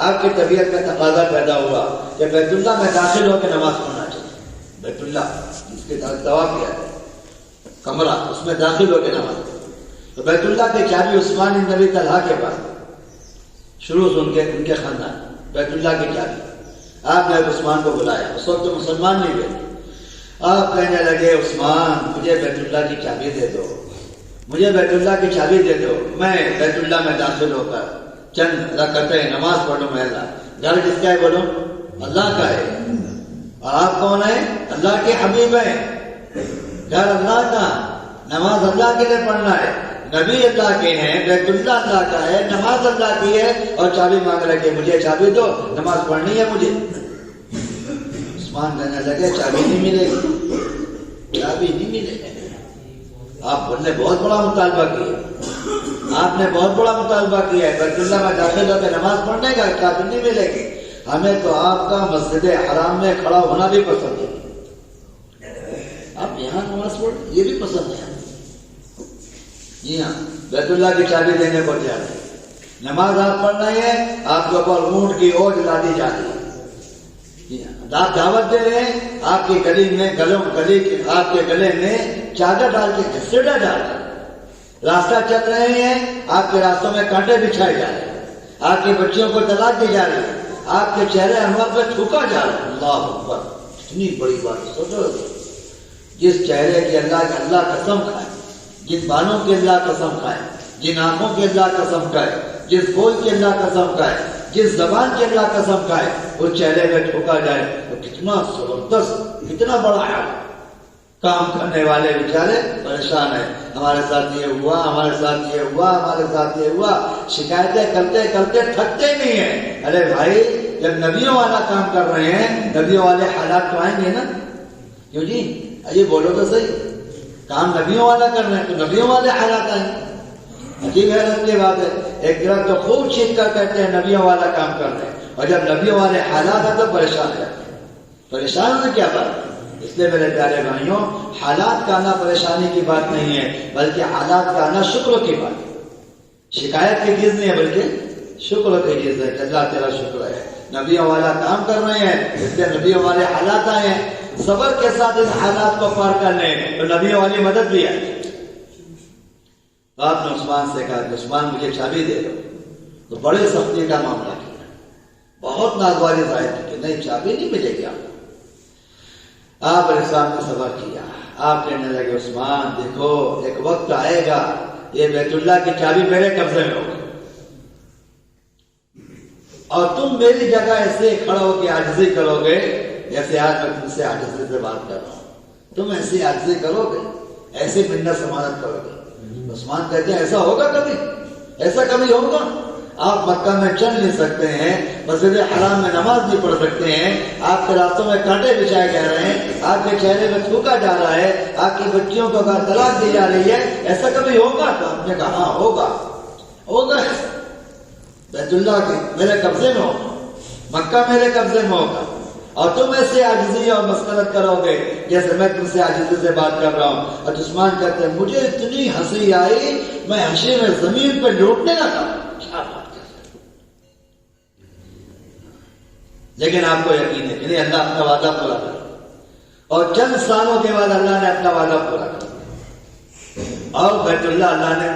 آپ کی طبیعت میں تقاضا پیدا ہوا کہ بیت اللہ میں داخل ہو کے نماز پڑھنا چاہیے۔ بیت اللہ جس کے طواف کیا ہے، کمرہ، اس میں داخل ہو کے نماز پڑھنا۔ تو بیت اللہ کی چابی عثمان بن نبی طلحہ کے پاس، شروع سے ان کے خاندان، بیت اللہ کی چابی۔ آپ نے عثمان کو بلایا، اس وقت تو مسلمان نہیں ہوئے۔ آپ کہنے لگے عثمان مجھے بیت اللہ کی چابی دے دو، مجھے بیت اللہ کی چابی دے دو، میں بیت اللہ میں داخل ہو کر چند رکعتیں نماز پڑھوں۔ میں اللہ، گھر کس کا ہے بولو؟ اللہ کا ہے۔ اور آپ کون ہیں؟ اللہ کے حبیب ہیں۔ گھر اللہ کا، نماز اللہ کے لیے پڑھنا ہے، نبی اللہ کے ہیں، بیت اللہ اللہ کا ہے، نماز اللہ کی ہے، اور چابی مانگ رہے کہ مجھے چابی دو، نماز پڑھنی ہے مجھے۔ عثمان کہنے لگے چابی نہیں ملے گی، چابی نہیں ملے گی۔ آپ نے بہت بڑا مطالبہ کیا، آپ نے بہت بڑا مطالبہ کیا ہے، بیت اللہ میں داخل ہو کے نماز پڑھنے کا، چابی نہیں ملے گی۔ ہمیں تو آپ کا مسجد حرام میں کھڑا ہونا بھی پسند ہے، آپ یہاں نماز پڑھ یہ بھی پسند ہے۔ جی ہاں، بیت اللہ کی چابی دینے کو تیار ہے، نماز آپ پڑھ رہے ہیں، آپ کے اوپر اونٹ کی اوٹ لا دی جاتی ہے۔ آپ دعوت دے رہے ہیں، آپ کی گلی میں آپ کے گلے میں چادر ڈال کے گھسیٹا ڈال کر راستہ چل رہے ہیں، آپ کے راستوں میں کانٹے بچھائے جا رہے ہیں، آپ کی بچیوں کو طلاق دی جا رہی ہے، آپ کے چہرے انور پہ تھوکا جا رہا ہے۔ اللہ اکبر، اتنی بڑی بات سوچو، جس چہرے کی اللہ قسم کھائے، جن بالوں کی اللہ قسم کھائے، جن آنکھوں کی اللہ قسم کھائے، جس بول کی اللہ قسم کھائے، جس زبان کی اللہ قسم کھائے، اس چہرے پہ ٹھوکا جائے تو کتنا زبردست، کتنا بڑا ہے۔ کام کرنے والے بیچارے پریشان ہیں، ہمارے ساتھ یہ ہوا، ہمارے ساتھ یہ ہوا، ہمارے ساتھ یہ ہوا، شکایتیں کرتے کرتے تھکتے نہیں ہیں۔ ارے بھائی، جب نبیوں والا کام کر رہے ہیں، نبیوں والے حالات تو آئیں گے نا؟ کیوں جی؟ یہ بولو تو صحیح، کام نبیوں والا کر رہے ہیں تو نبیوں والے حالات آئیں گے۔ عجیب حیرت کی بات ہے، ایک طرف تو خوب چیخ کر کہتے ہیں نبیوں والا کام کر رہے ہیں، اور جب نبیوں والے حالات ہیں تو پریشان رہتے ہیں۔ پریشان سے کیا بات ہے؟ اس لیے میرے پیارے بھائیوں، حالات کا آنا پریشانی کی بات نہیں ہے، بلکہ حالات کا آنا شکر کی بات ہے۔ شکایت کی چیز نہیں ہے، بلکہ شکر کی چیز ہے کہ اللہ تیرا شکر ہے، نبیوں والا کام کر رہے ہیں، اس لیے نبیوں والے حالات آئے ہیں، صبر کے ساتھ ان حالات کو پار کرنے تو نبیوں والی مدد بھی ہے۔ آپ نے عثمان سے کہا کہ عثمان مجھے چابی دے دو، تو بڑے سختی کا معاملہ کیا، بہت ناگواری ظاہر کی کہ نہیں، چابی نہیں ملے گی آپ علیہ السلام نے صبر کیا۔ آپ کہنے لگے عثمان دیکھو، ایک وقت آئے گا یہ بیت اللہ کی چابی میرے قبضے میں ہوگی، اور تم میری جگہ ایسے کھڑا ہو کے عاجزی کرو گے جیسے آج میں تم سے عاجزی سے بات کر رہا ہوں، تم ایسی عاجزی کرو گے، ایسی منت سماعت کرو گے۔ عثمان کہتے ہیں ایسا ہوگا کبھی؟ ایسا کبھی ہوگا؟ آپ مکہ میں چل نہیں سکتے ہیں، مسجد حرام میں نماز نہیں پڑھ سکتے ہیں، آپ کے راستوں میں کانٹے بچھائے جا رہے ہیں، آپ کے چہرے میں تھوکا جا رہا ہے، آپ کی بچیوں کو طلاق دی جا رہی ہے، ایسا کبھی ہوگا؟ تو آپ نے کہا ہاں ہوگا، ہوگا، بیت اللہ کے میرے قبضے میں ہوگا، مکہ میرے قبضے میں ہوگا، اور تم ایسے عاجزی اور مسکنت کرو گے جیسے میں تم سے عاجزی سے بات کر رہا ہوں۔ اور عثمان کہتے ہیں مجھے اتنی ہنسی آئی، میں ہنسی میں زمین پہ لوٹنے لگا، کیا بات کر رہے، لیکن آپ کو یقین ہے کہ نہیں، اللہ اپنا وعدہ پورا کرے، اور چند سالوں کے بعد اللہ نے اپنا وعدہ پورا کیا، اور بیت اللہ اللہ نے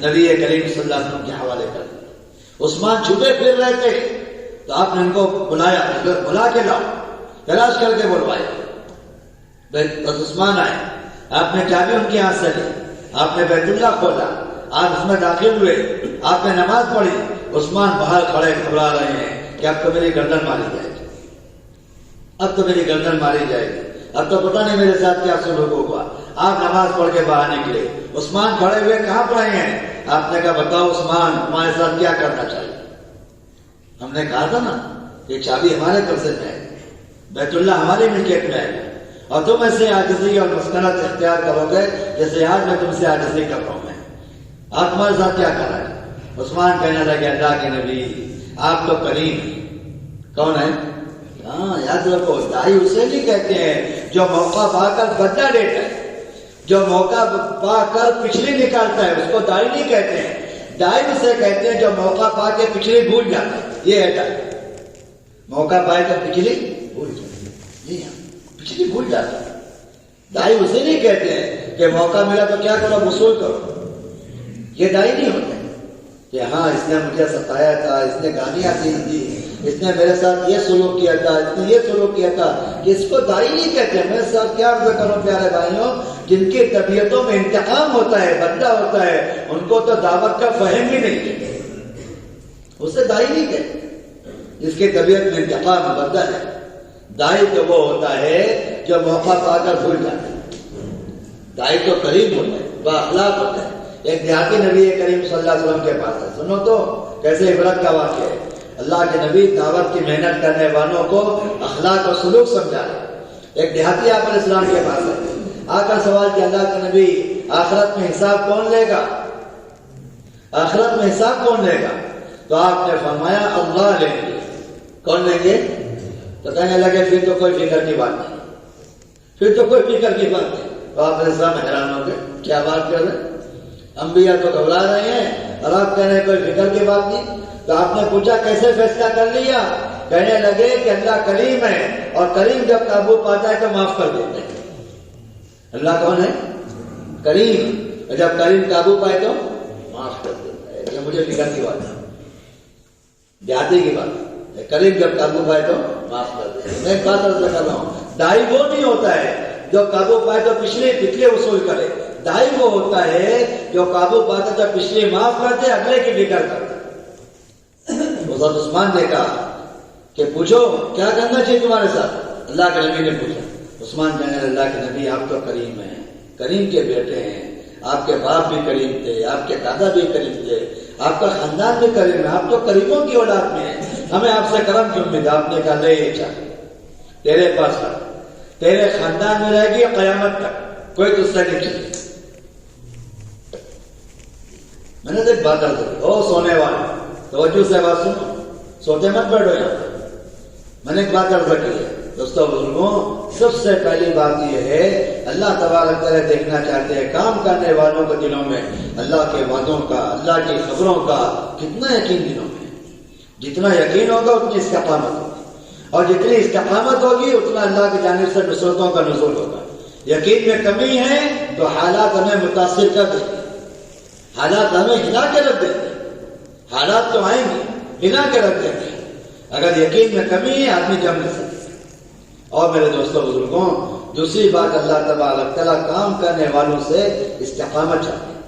نبی کریم صلی اللہ علیہ وسلم کے حوالے کر دیا۔ عثمان چھپے پھر رہے تھے تو آپ نے ان کو بلایا، بلا کے لاؤ، تلاش کر کے بلوائے، بس عثمان آئے، آپ نے چابی ان کے ہاتھ سے لی، آپ نے بیت اللہ کھولا، آپ اس میں داخل ہوئے، آپ نے نماز پڑھی، عثمان باہر کھڑے گھبرا رہے ہیں کہ اب تو میری گردن ماری جائے گی، اب تو میری گردن ماری جائے گی، اب تو پتہ نہیں میرے ساتھ کیا سلوک ہوگا۔ آپ نماز پڑھ کے باہر نکلے، عثمان کھڑے ہوئے کہاں پڑے ہیں؟ آپ نے کہا بتاؤ عثمان تمہارے ساتھ کیا کرنا چاہیے؟ ہم نے کہا تھا نا کہ چابی ہمارے قبضے میں ہے، بیت اللہ ہماری ملکیت میں ہے، اور تم ایسے عاجزی اور مسکنت اختیار کرو گے جیسے آج میں تم سے عاجزی کر رہا ہوں، میں آپ تمہارے ساتھ کیا کر رہے ہیں؟ عثمان کہنے لگے اللہ کے نبی آپ تو کریم ہیں۔ کون ہے؟ ہاں یاد رکھو، دائی اسے نہیں کہتے ہیں جو موقع پا کر بدلہ لیتا ہے، جو موقع پا کر پچھلی نکالتا ہے اس کو دائی نہیں کہتے ہیں، دائی اسے کہتے ہیں جو موقع پا کے پچھلی بھول جاتا ہے، یہ ہے دائی، موقع پائے تو پچھلی بھول جاتا ہے، پچھلی بھول جاتا ہے۔ دائی اسے نہیں کہتے ہیں کہ موقع ملا تو کیا کرو وصول کرو، یہ دائی نہیں ہوتے کہ ہاں اس نے مجھے ستایا تھا، اس نے گالیاں دی، اس نے میرے ساتھ یہ سلوک کیا تھا، اس نے یہ سلوک کیا تھا، اس کو دائی نہیں کہتے۔ میں ساتھ کیا عرض کروں پیارے بھائیوں، جن کی طبیعتوں میں انتقام ہوتا ہے، بدلہ ہوتا ہے، ان کو تو دعوت کا فہم بھی نہیں ہے، اسے دائی نہیں کہتے۔ جس کی طبیعت میں انتقام بدلہ ہے، دائی تو وہ ہوتا ہے جو موقع پا کر بھول جاتا ہے، دائی تو قریب ہوتا ہے، با اخلاق ہوتا ہے۔ ایک دیہاتی نبی کریم صلی اللہ علیہ وسلم کے پاس ہے، سنو تو کیسے عبرت کا واقعہ ہے۔ اللہ کے نبی دعوت کی محنت کرنے والوں کو اخلاق اور سلوک سمجھا رہے۔ ایک دیہاتی آپ علیہ السلام کے پاس ہے، آ کر سوال کیا اللہ کے نبی آخرت میں حساب کون لے گا؟ آخرت میں حساب کون لے گا؟ تو آپ نے فرمایا اللہ لیں گے۔ کون لیں گے؟ تو کہنے لگے پھر تو کوئی فکر کی بات نہیں، پھر تو کوئی فکر کی بات نہیں۔ تو آپ علیہ السلام حیران ہو گئے، کیا بات کر رہے ہیں؟ انبیاء تو گھبرا رہے ہیں اور آپ کہہ رہے ہیں کوئی فکر کی بات نہیں۔ تو آپ نے پوچھا کیسے فیصلہ کر لیا؟ کہنے لگے کہ اللہ کریم ہے، اور کریم جب قابو پاتا ہے تو معاف کر دیتے ہیں۔ اللہ کون ہے؟ کریم، اور جب کریم قابو پائے تو معاف کر دیتا ہے. یہ مجھے فکر کی بات ہے، دیہاتی کی بات ہے. کریم جب قابو پائے تو معاف کر دیتا ہے. میں ایک بات عرض کر رہا ہوں، دائی وہ نہیں ہوتا ہے جو قابو پائے تو پچھلے وصول کرے. دائی وہ ہوتا ہے جو قابو پاتا تو پچھلے معاف کرتے، اگلے کی فکر کرتا. حضرت عثمان نے کہا کہ پوچھو کیا کرنا چاہیے تمہارے ساتھ. اللہ کے نبی نے پوچھا. عثمان کہنے لگے اللہ کے نبی آپ تو کریم ہیں، کریم کے بیٹے ہیں، آپ کے باپ بھی کریم تھے، آپ کے دادا بھی کریم تھے، آپ کا خاندان بھی کریم ہے، آپ تو کریموں کی اولاد میں ہیں، ہمیں آپ سے کرم کی امید ہے. آپ نے کہا لے یہ چاہ تیرے پاس رکھ، تیرے خاندان میں رہے گی قیامت تک، کوئی تجھ سے نہیں چاہیے. میں نے ایک بات کی، او سونے والے توجہ سے بات سنو، سوتے مت بیٹھو یہاں پہ. میں نے ایک بات عرض کی ہے دوستوں بزرگوں، سب سے پہلی بات یہ ہے اللہ تبارک تعالیٰ دیکھنا چاہتے ہیں کام کرنے والوں کے دلوں میں اللہ کے وعدوں کا، اللہ کی خبروں کا کتنا یقین دلوں میں. جتنا یقین ہوگا اتنی استقامت ہوگی، اور جتنی استقامت ہوگی اتنا اللہ کی جانب سے نصرتوں کا نزول ہوگا. یقین میں کمی ہے تو حالات ہمیں متاثر کر دیں گے، حالات ہمیں ہلا کے رکھ دیں گے. حالات تو آئیں گے، ہلا کے رکھ دیں گے. اگر یقین میں کمی ہے آدمی جم نہیں سکتا. اور میرے دوستوں بزرگوں، دوسری بات اللہ تبارک تعالیٰ کام کرنے والوں سے استقامت چاہتے ہیں.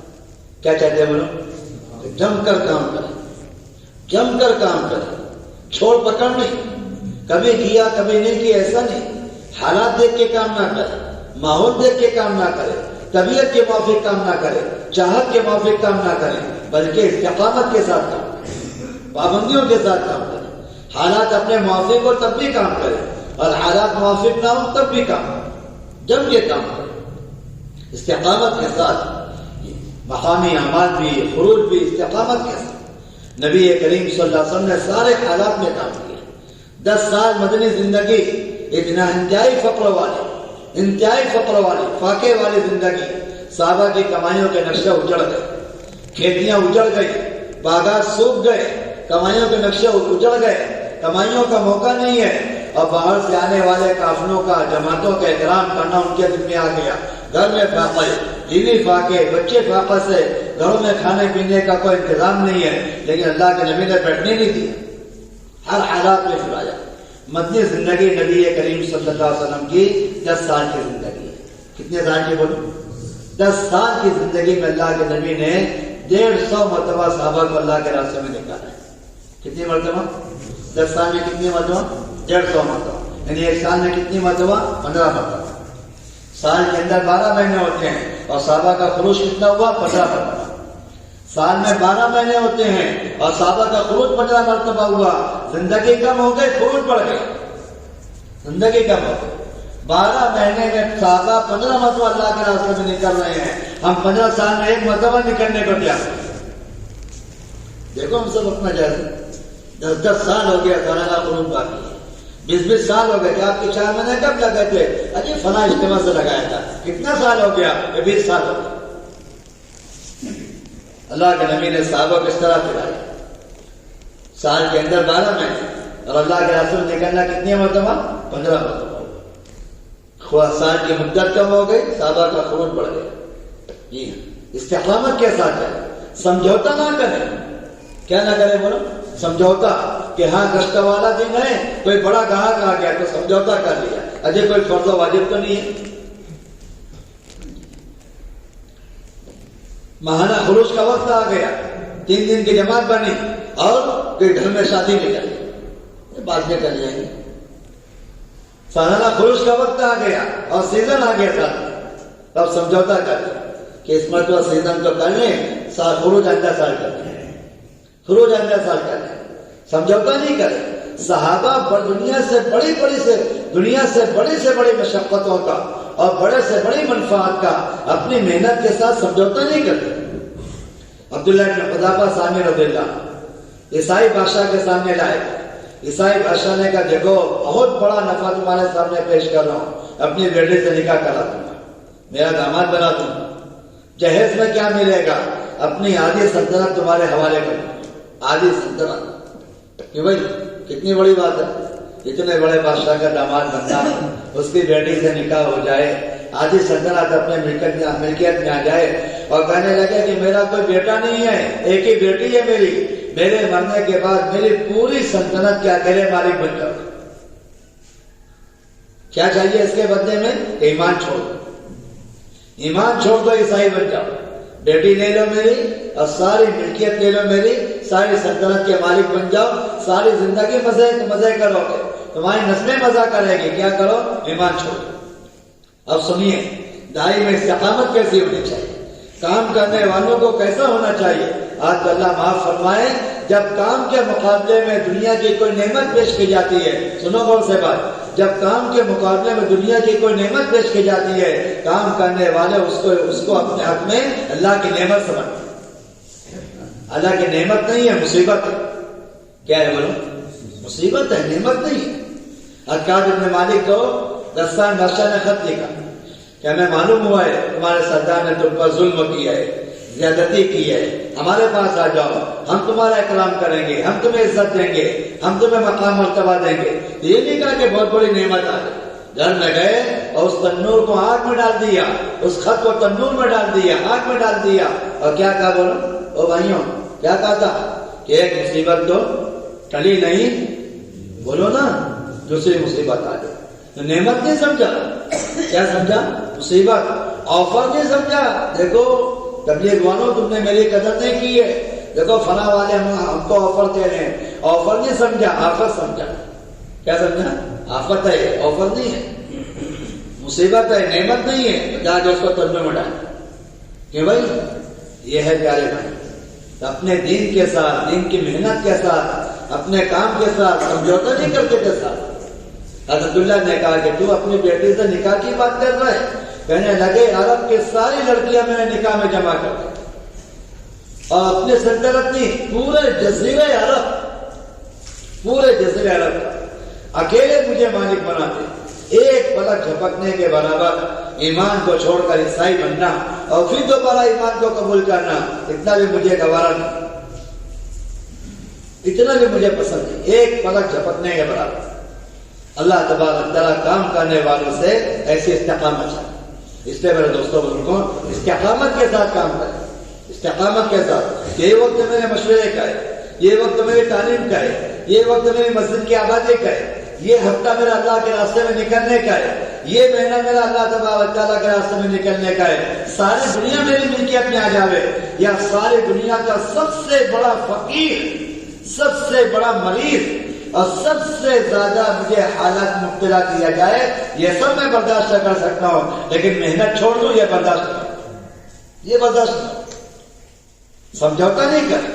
کیا چاہتے ہیں بولو؟ جم کر کام کریں، جم کر کام کریں، چھوڑ پکڑ نہیں. کبھی کیا کبھی نہیں کیا ایسا نہیں. حالات دیکھ کے کام نہ کرے، ماحول دیکھ کے کام نہ کرے، طبیعت کے موافق کام نہ کرے، چاہت کے موافق کام نہ کرے، بلکہ استقامت کے ساتھ کام کرے، پابندیوں کے ساتھ کام کرے. حالات اپنے موافق ہو تب بھی کام کرے، اور حالات موافق نہ ہو تب بھی کام کرے. جب یہ کام کرے استقامت کے ساتھ، مقامی اعمال بھی، خروج بھی استقامت کے ساتھ. نبی کریم صلی اللہ علیہ وسلم نے سارے حالات میں کام کیا. 10 سال مدنی زندگی، اتنا انتہائی فقر والی فاقے والی زندگی. صحابہ کی کمائیوں کے نقشے اجڑ گئے، کھیتیاں اجڑ گئی، باغات سوکھ گئے، کمائیوں کے نقشے اجڑ گئے، کمائیوں کا موقع نہیں ہے. اور باہر سے آنے والے کافلوں کا، جماعتوں کا احترام کرنا ان کے دل میں آ گیا. گھر میں فاقے، بیوی فاقے، بچے فاقہ سے، گھروں میں کھانے پینے کا کوئی انتظام نہیں ہے. لیکن اللہ کے نبی نے بیٹھنے نہیں دیا، ہر حالات میں پھرایا. مدنی زندگی نبی کریم صلی اللہ علیہ وسلم کی 10 سال کی زندگی ہے. کتنے سال کی بولو؟ 10 سال کی زندگی میں اللہ کے نبی نے 150 مرتبہ صحابہ کو اللہ کے راستے میں نکالا ہے. کتنی مرتبہ؟ 10 سال میں کتنی مرتبہ؟ 150 مرتبہ. یعنی ایک سال میں کتنی مرتبہ؟ 15 مرتبہ. سال کے اندر 12 مہینے ہوتے ہیں، اور صحابہ کا خروج کتنا ہوا؟ 15 مرتبہ. سال میں 12 مہینے ہوتے ہیں اور صحابہ کا خروج 15 مرتبہ ہوا. زندگی کم ہو گئی، خروج بڑھ گئی. زندگی کم ہو گئی. 12 مہینے میں صحابہ 15 مرتبہ اللہ کے راستے میں نکل رہے ہیں. ہم 15 سال میں 1 مرتبہ نکلنے کو تیار ہیں. دیکھو ہم سب اپنا جائزہ. 10 سال ہو گیا خانہ کا خروج باقی ہے. 20 سال ہو گئے. آپ کے 4 مہینے کب لگے تھے؟ اجی فلاں اجتماع سے لگایا تھا. کتنا سال ہو گیا؟ 20 سال ہو گیا. اللہ کے نبی نے صحابہ کو اس طرح پھرایا. سال کے اندر 12 مہینے، اور اللہ کے راستے میں نکلنا کتنی مرتبہ؟ 15 مرتبہ. سال کی مدت کم ہو گئی، صحابہ کا خروج بڑھ گیا. جی استقامت کے ساتھ ہے، سمجھوتا نہ کرے. کیا نہ کرے بولو؟ سمجھوتا. کہ ہاں گشت والا دن ہے، کوئی بڑا گاہک آ گیا تو سمجھوتا کر لیا. اجے کوئی فرض و واجب تو نہیں ہے. ماہانہ خروج کا وقت آ گیا، 3 دن کی جماعت بنی اور کوئی گھر میں شادی نکل گئی، بعد میں کر جائیں گے. سالانہ خروج کا وقت آ گیا اور سیزن آ گیا ساتھ، اب سمجھوتا کر لیں کہ اس مرتبہ سیزن تو کر لیں، خروج آئندہ سال کر لیں، خروج آئندہ سال کر لیں. سمجھوتا نہیں کرے. صحابہ دنیا سے بڑی مشقتوں کا اور بڑے سے بڑی منفعت کا اپنی محنت کے ساتھ سمجھوتا نہیں کرتے. عبداللہ بن حذافہ سامی رضی اللہ عیسائی بادشاہ کے سامنے لائے. عیسائی بادشاہ نے کہا دیکھو بہت بڑا نفع تمہارے سامنے پیش کر رہا ہوں، اپنی بیٹی سے نکاح کرا دوں گا، میرا داماد بنا دوں گا. جہیز میں کیا ملے گا؟ اپنی آدھی سلطنت تمہارے حوالے کر دوں گا. آدھی سلطنت کہ بھائی کتنی بڑی بات ہے، اتنے بڑے بادشاہ کا داماد بننا، اس کی بیٹی سے نکاح ہو جائے. آدھی سلطنت اپنے ملکیت میں آ جائے اور کہنے لگے کہ میرا کوئی بیٹا نہیں ہے، ایک ہی بیٹی ہے میری، میرے مرنے کے بعد میری پوری سلطنت کے اکیلے مالک بن جاؤ، کیا چاہیے اس کے بدلے میں؟ ایمان چھوڑ دو، ایمان چھوڑ دو، عیسائی بن جاؤ، بیٹی لے لو میری اور ساری ملکیت لے لو میری، ساری سلطنت کے مالک بن جاؤ، ساری زندگی مزے کرو گے، تمہاری نسلیں مزہ کرے گی، کیا کرو؟ ایمان چھوڑ دو۔ اب سنیے دائی میں استقامت کیسی ہونی چاہیے، کام کرنے والوں کو کیسا ہونا چاہیے۔ آج تو اللہ معاف فرمائے، جب کام کے مقابلے میں دنیا کی کوئی نعمت پیش کی جاتی ہے، سنو غور سے بات، جب کام کے مقابلے میں دنیا کی کوئی نعمت پیش کی جاتی ہے، کام کرنے والے اس کو اپنے حق میں اللہ کی نعمت سمجھتے ہیں۔ اللہ کی نعمت نہیں ہے، مصیبت ہے۔ کیا ہے بولو؟ مصیبت ہے، نعمت نہیں ہے۔ حکام ابن مالک کو غسان بادشاہ نے خط لکھا کہ ہمیں معلوم ہوا ہے تمہارے سردار نے تم پر ظلم کیا ہے، زیادتی کی ہے، ہمارے پاس آ جاؤ، ہم تمہارا اکرام کریں گے، ہم تمہیں عزت دیں گے، ہم تمہیں مقام مرتبہ دیں گے۔ یہ نہیں کہا کہ بہت بڑی نعمت آ گئی، گھر میں گئے اور اس تنور کو آگ میں ڈال دیا، اس خط کو تنور میں ڈال دیا، آگ میں ڈال دیا، اور کیا کہا بولو او بھائیوں، کیا کہا تھا کہ ایک مصیبت تو ٹلی نہیں، بولو نا، دوسری مصیبت آ گئی۔ تو نعمت نہیں سمجھا، کیا سمجھا؟ مصیبت، آفر نہیں سمجھا۔ دیکھو تبلیغ والوں، تم نے میری قدر نہیں کی ہے، دیکھو فلاں والے ہم کو آفر دے رہے ہیں، آفر نہیں سمجھا، آفت سمجھا۔ کیا سمجھا؟ آفت ہے، آفر نہیں ہے، مصیبت ہے، نعمت نہیں ہے، جا کے اس کو تنور میں ڈال کہ بھائی یہ ہے پیارے بھائی، اپنے دین کے ساتھ، دین کی محنت کے ساتھ، اپنے کام کے ساتھ سمجھوتا نہیں کرتے کے ساتھ۔ حضرت اللہ نے کہا کہ تو اپنی بیٹی سے نکاح کی بات کر رہا ہے؟ کہنے لگے عرب کی ساری لڑکیاں میں نے نکاح میں جمع کر دی، اور اپنی سلطنت نہیں، پورے جزیرے عرب، پورے جزیرے عرب اکیلے مجھے مالک بناتے، ایک پلک جھپکنے کے برابر ایمان کو چھوڑ کر عیسائی بننا اور پھر دوبارہ ایمان کو قبول کرنا، اتنا بھی مجھے گوارا نہیں، اتنا بھی مجھے پسند نہیں، ایک پلک جھپکنے کے برابر۔ اللہ تبارک تعالیٰ کام کرنے والوں سے ایسی استقامت چاہیے، اس لیے میرے دوستوں بزرگوں استقامت کے ساتھ کام کریں، استقامت کے ساتھ۔ یہ وقت میرے مشورے کا ہے، یہ وقت میری تعلیم کا ہے، یہ وقت میری مسجد کی آبادی کا ہے، یہ ہفتہ میرا اللہ کے راستے میں نکلنے کا ہے، یہ مہینہ میرا اللہ تبارک تعالیٰ کے راستے میں نکلنے کا ہے۔ ساری دنیا میری ملکیت میں آ جاوے، یا ساری دنیا کا سب سے بڑا فقیر، سب سے بڑا مریض اور سب سے زیادہ مجھے حالت مبتلا کیا جائے، یہ سب میں برداشت کر سکتا ہوں، لیکن محنت چھوڑ دوں یہ برداشت نہیں، یہ برداشت نہیں، سمجھوتا نہیں کر۔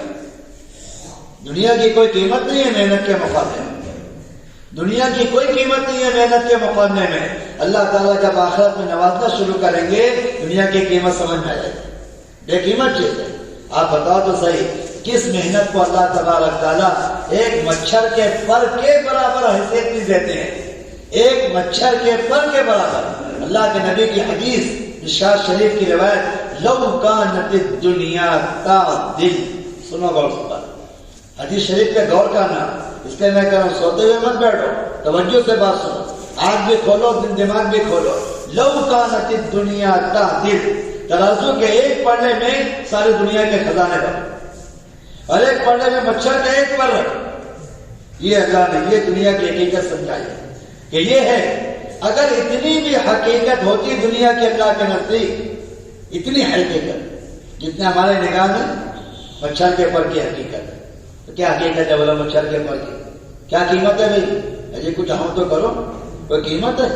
دنیا کی کوئی قیمت نہیں ہے محنت کے مقابلے میں، دنیا کی کوئی قیمت نہیں ہے محنت کے مقابلے میں۔ اللہ تعالیٰ جب آخرت میں نوازنا شروع کریں گے، دنیا کی قیمت سمجھ میں آ جائے گی، بے قیمت چیز ہے۔ آپ بتاؤ تو صحیح، کس محنت کو اللہ تبارک تعالیٰ ایک مچھر کے پر کے برابر حیثیت نہیں دیتے ہیں، ایک مچھر کے پر کے برابر۔ اللہ کے نبی کی حدیث، مشکوٰۃ شریف کی روایت، لو کانت الدنیا تعدل، سنو غور سے بات، حدیث شریف پہ غور کرنا، اس لیے میں کہہ رہا ہوں سوتے ہوئے مت بیٹھو، توجہ سے بات سنو، آنکھ بھی کھولو، دماغ بھی کھولو۔ لو کانت الدنیا تعدل، ترازو کے ایک پلڑے میں ساری دنیا کے خزانے بنے، اور ایک پلڑے میں مچھر کا ایک پر رکھ۔ یہ اللہ نے یہ دنیا کی حقیقت سمجھائی کہ یہ ہے، اگر اتنی بھی حقیقت ہوتی دنیا کے اللہ کے نزدیک، اتنی حقیقت جتنے ہمارے نگاہ میں مچھر کے پر کی حقیقت ہے، تو کیا حقیقت ہے بولا مچھر کے پر کی؟ کیا قیمت ہے بھائی؟ اجے کچھ ہم تو کرو، کوئی قیمت ہے؟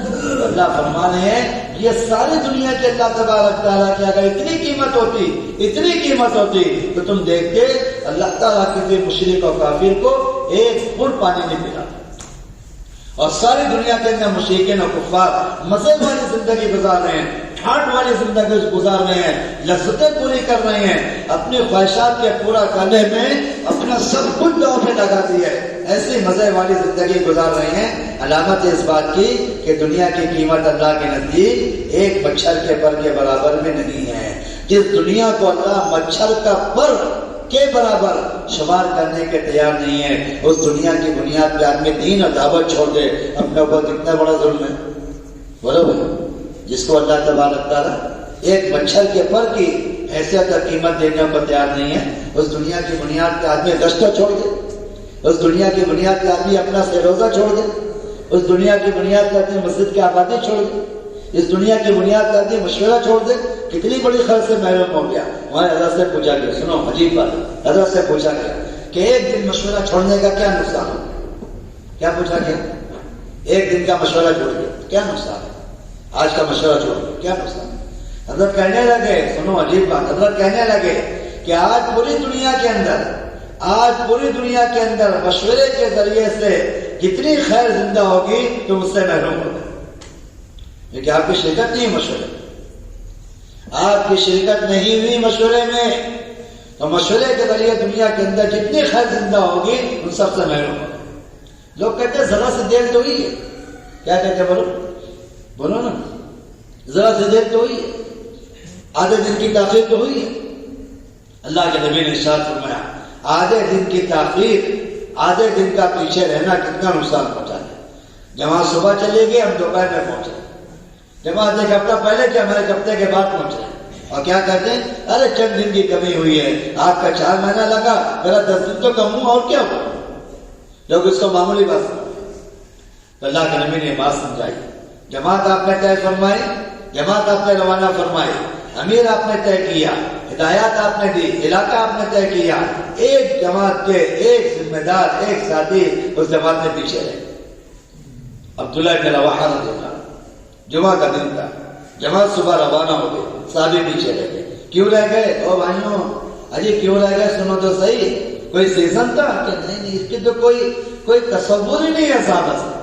اللہ فرما رہے ہیں یہ ساری دنیا کے اللہ تبارک تعالیٰ کی اگر اتنی قیمت ہوتی، اتنی قیمت ہوتی تو تم دیکھتے اللہ تعالیٰ کسی مشرک اور کافر کو ایک فٹ پانی نہیں پلاتا، اور ساری دنیا کے اندر مشرکین اور کفار مزے والی زندگی گزار رہے ہیں، ٹھاٹ والی زندگی گزار رہے ہیں، لذتیں پوری کر رہے ہیں، اپنی خواہشات کے پورا کرنے میں اپنا سب کچھ داؤ پہ لگا دیا ہے، ایسی مزے والی زندگی گزار رہے ہیں۔ علامت اس بات کی کہ دنیا کی قیمت اللہ کے نزدیک ایک مچھر کے پر کے برابر میں نہیں ہے۔ جس دنیا کو اللہ مچھر کا پر کے برابر شمار کرنے کے تیار نہیں ہے، اس دنیا کی بنیاد پہ آدمی دین اور دعوت چھوڑ دے، اپنے اوپر کتنا بڑا ظلم ہے، بولو بھائی جس کو اللہ تبارک تعالیٰ ایک مچھر کے پر کی حیثیت اور قیمت دینے کو تیار نہیں ہے، اس دنیا کی بنیاد پہ آدمی گشتہ چھوڑ دے، اس دنیا کی بنیاد پہ آدمی اپنا سے روزہ چھوڑ دے، اس دنیا کی بنیاد پہ آدمی مسجد کی آبادی چھوڑ دے، اس دنیا کی بنیاد پہ آدمی مشورہ چھوڑ دے، کتنی بڑی خرچ سے محروم ہو گیا۔ وہاں حضرت سے پوچھا گیا، سنو عجیب بات، حضرت سے پوچھا گیا کہ ایک دن مشورہ چھوڑنے کا کیا نقصان ہو؟ کیا پوچھا گیا؟ ایک دن کا مشورہ چھوڑ گیا کیا نقصان ہے؟ آج کا مشورہ چھوڑ گیا کیا نقصان ہے؟ حضرت کہنے لگے، سنو عجیب بات، حضرت کہنے لگے کہ آج پوری دنیا کے اندر مشورے کے ذریعے سے کتنی خیر زندہ ہوگی تم اس سے محروم ہو گئے، لیکن آپ کی شرکت نہیں مشورے، آپ کی شرکت نہیں ہوئی مشورے میں، تو مشورے کے ذریعے دنیا کے اندر جتنی خیر زندہ ہوگی ان سب سے محروم ہو گئے۔ لوگ کہتے ہیں ذرا سے دیر تو ہوئی ہے، کیا کہتے ہیں بولو نا، ذرا سے دیر تو ہوئی ہے، آدھے دن کی تاخیر تو ہوئی ہے۔ اللہ کے نبی نے ارشاد فرمایا آدھے دن کی تاخیر، آدھے دن کا پیچھے رہنا کتنا نقصان پہنچا ہے۔ جماعت صبح چلے گی، ہم دوپہر میں پہنچے، جماعت ایک ہفتہ پہلے کہ ہمارے ہفتے کے بعد پہنچے، اور کیا کہتے ہیں ارے چند دن کی کمی ہوئی ہے، آپ کا 4 مہینہ لگا، میرا 10 دن تو کم ہوں، اور کیا ہوا؟ لوگ اس کو معمولی بات سمجھتے۔ اللہ کے نبی نے بات سمجھائی، جماعت آپ نے طے فرمائی، جماعت آپ نے روانہ فرمائی، امیر آپ نے طے کیا، ہدایات آپ نے دی، علاقہ آپ نے طے کیا، ایک جماعت کے ایک ذمہ دار، ایک ساتھی اس جماعت میں پیچھے رہے۔ عبداللہ بن رواحہ رضی اللہ عنہ، جمعہ کا دن تھا، جماعت صبح روانہ ہو گئی، صحابی پیچھے رہ گئے۔ کیوں رہ گئے؟ او بھائیوں اجی کیوں رہ گئے؟ سنو تو صحیح، کوئی سیزن تھا کہ نہیں، اس کی تو کوئی تصور ہی نہیں ہے صحابہ سے۔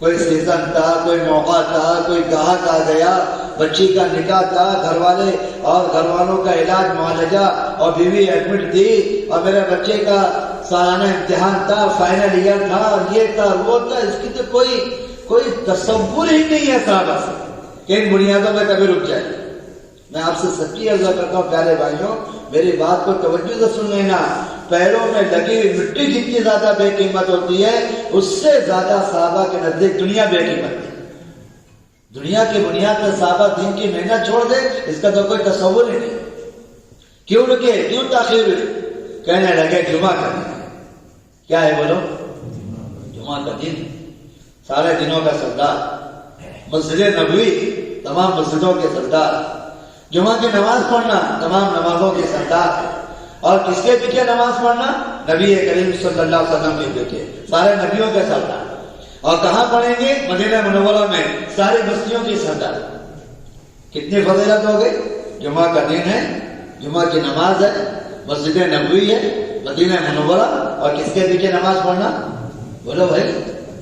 کوئی سیزن تھا، کوئی موقع تھا، کوئی گاہک آ گیا، بچی کا نکاح تھا، گھر والے اور گھر والوں کا علاج معالجہ، اور بیوی ایڈمٹ تھی، اور میرے بچے کا سالانہ امتحان تھا، فائنل ایئر تھا، اور یہ تھا وہ تھا، اس کی تو کوئی تصور ہی نہیں ہے صحابہ سے کہ ان بنیادوں میں کبھی رک جائے۔ میں آپ سے سچی عرض کرتا ہوں پیارے بھائیوں، میری بات کو توجہ سے سن لینا، پیروں میں لگی ہوئی مٹی جتنی زیادہ بے قیمت ہوتی ہے، اس سے زیادہ صحابہ کے نزدیک دنیا بے قیمت ہے۔ دنیا کی بنیاد میں صحابہ دین کی محنت چھوڑ دے، اس کا تو کوئی تصور ہی نہیں۔ کیوں رکے؟ کیوں تاخیر ہوئی؟ کہنے لگے جمعہ کا دن ہے۔ کیا ہے بولو؟ جمعہ کا دن، سارے دنوں کا سردار، مسجد نبوی تمام مسجدوں کے سردار، جمعہ کی نماز پڑھنا تمام نمازوں کے سردار، اور کس کے پیچھے نماز پڑھنا؟ نبی کریم صلی اللہ علیہ وسلم کے پیچھے، سارے نبیوں کے سردار۔ اور کہاں پڑھیں گے؟ مدینہ منورہ میں، ساری بستیوں کی سردار۔ کتنی فضیلت ہو گئی؟ جمعہ کا دن ہے، جمعہ کی نماز ہے، مسجد نبوی ہے، مدینہ منورہ، اور کس کے پیچھے نماز پڑھنا؟ بولو بھائی،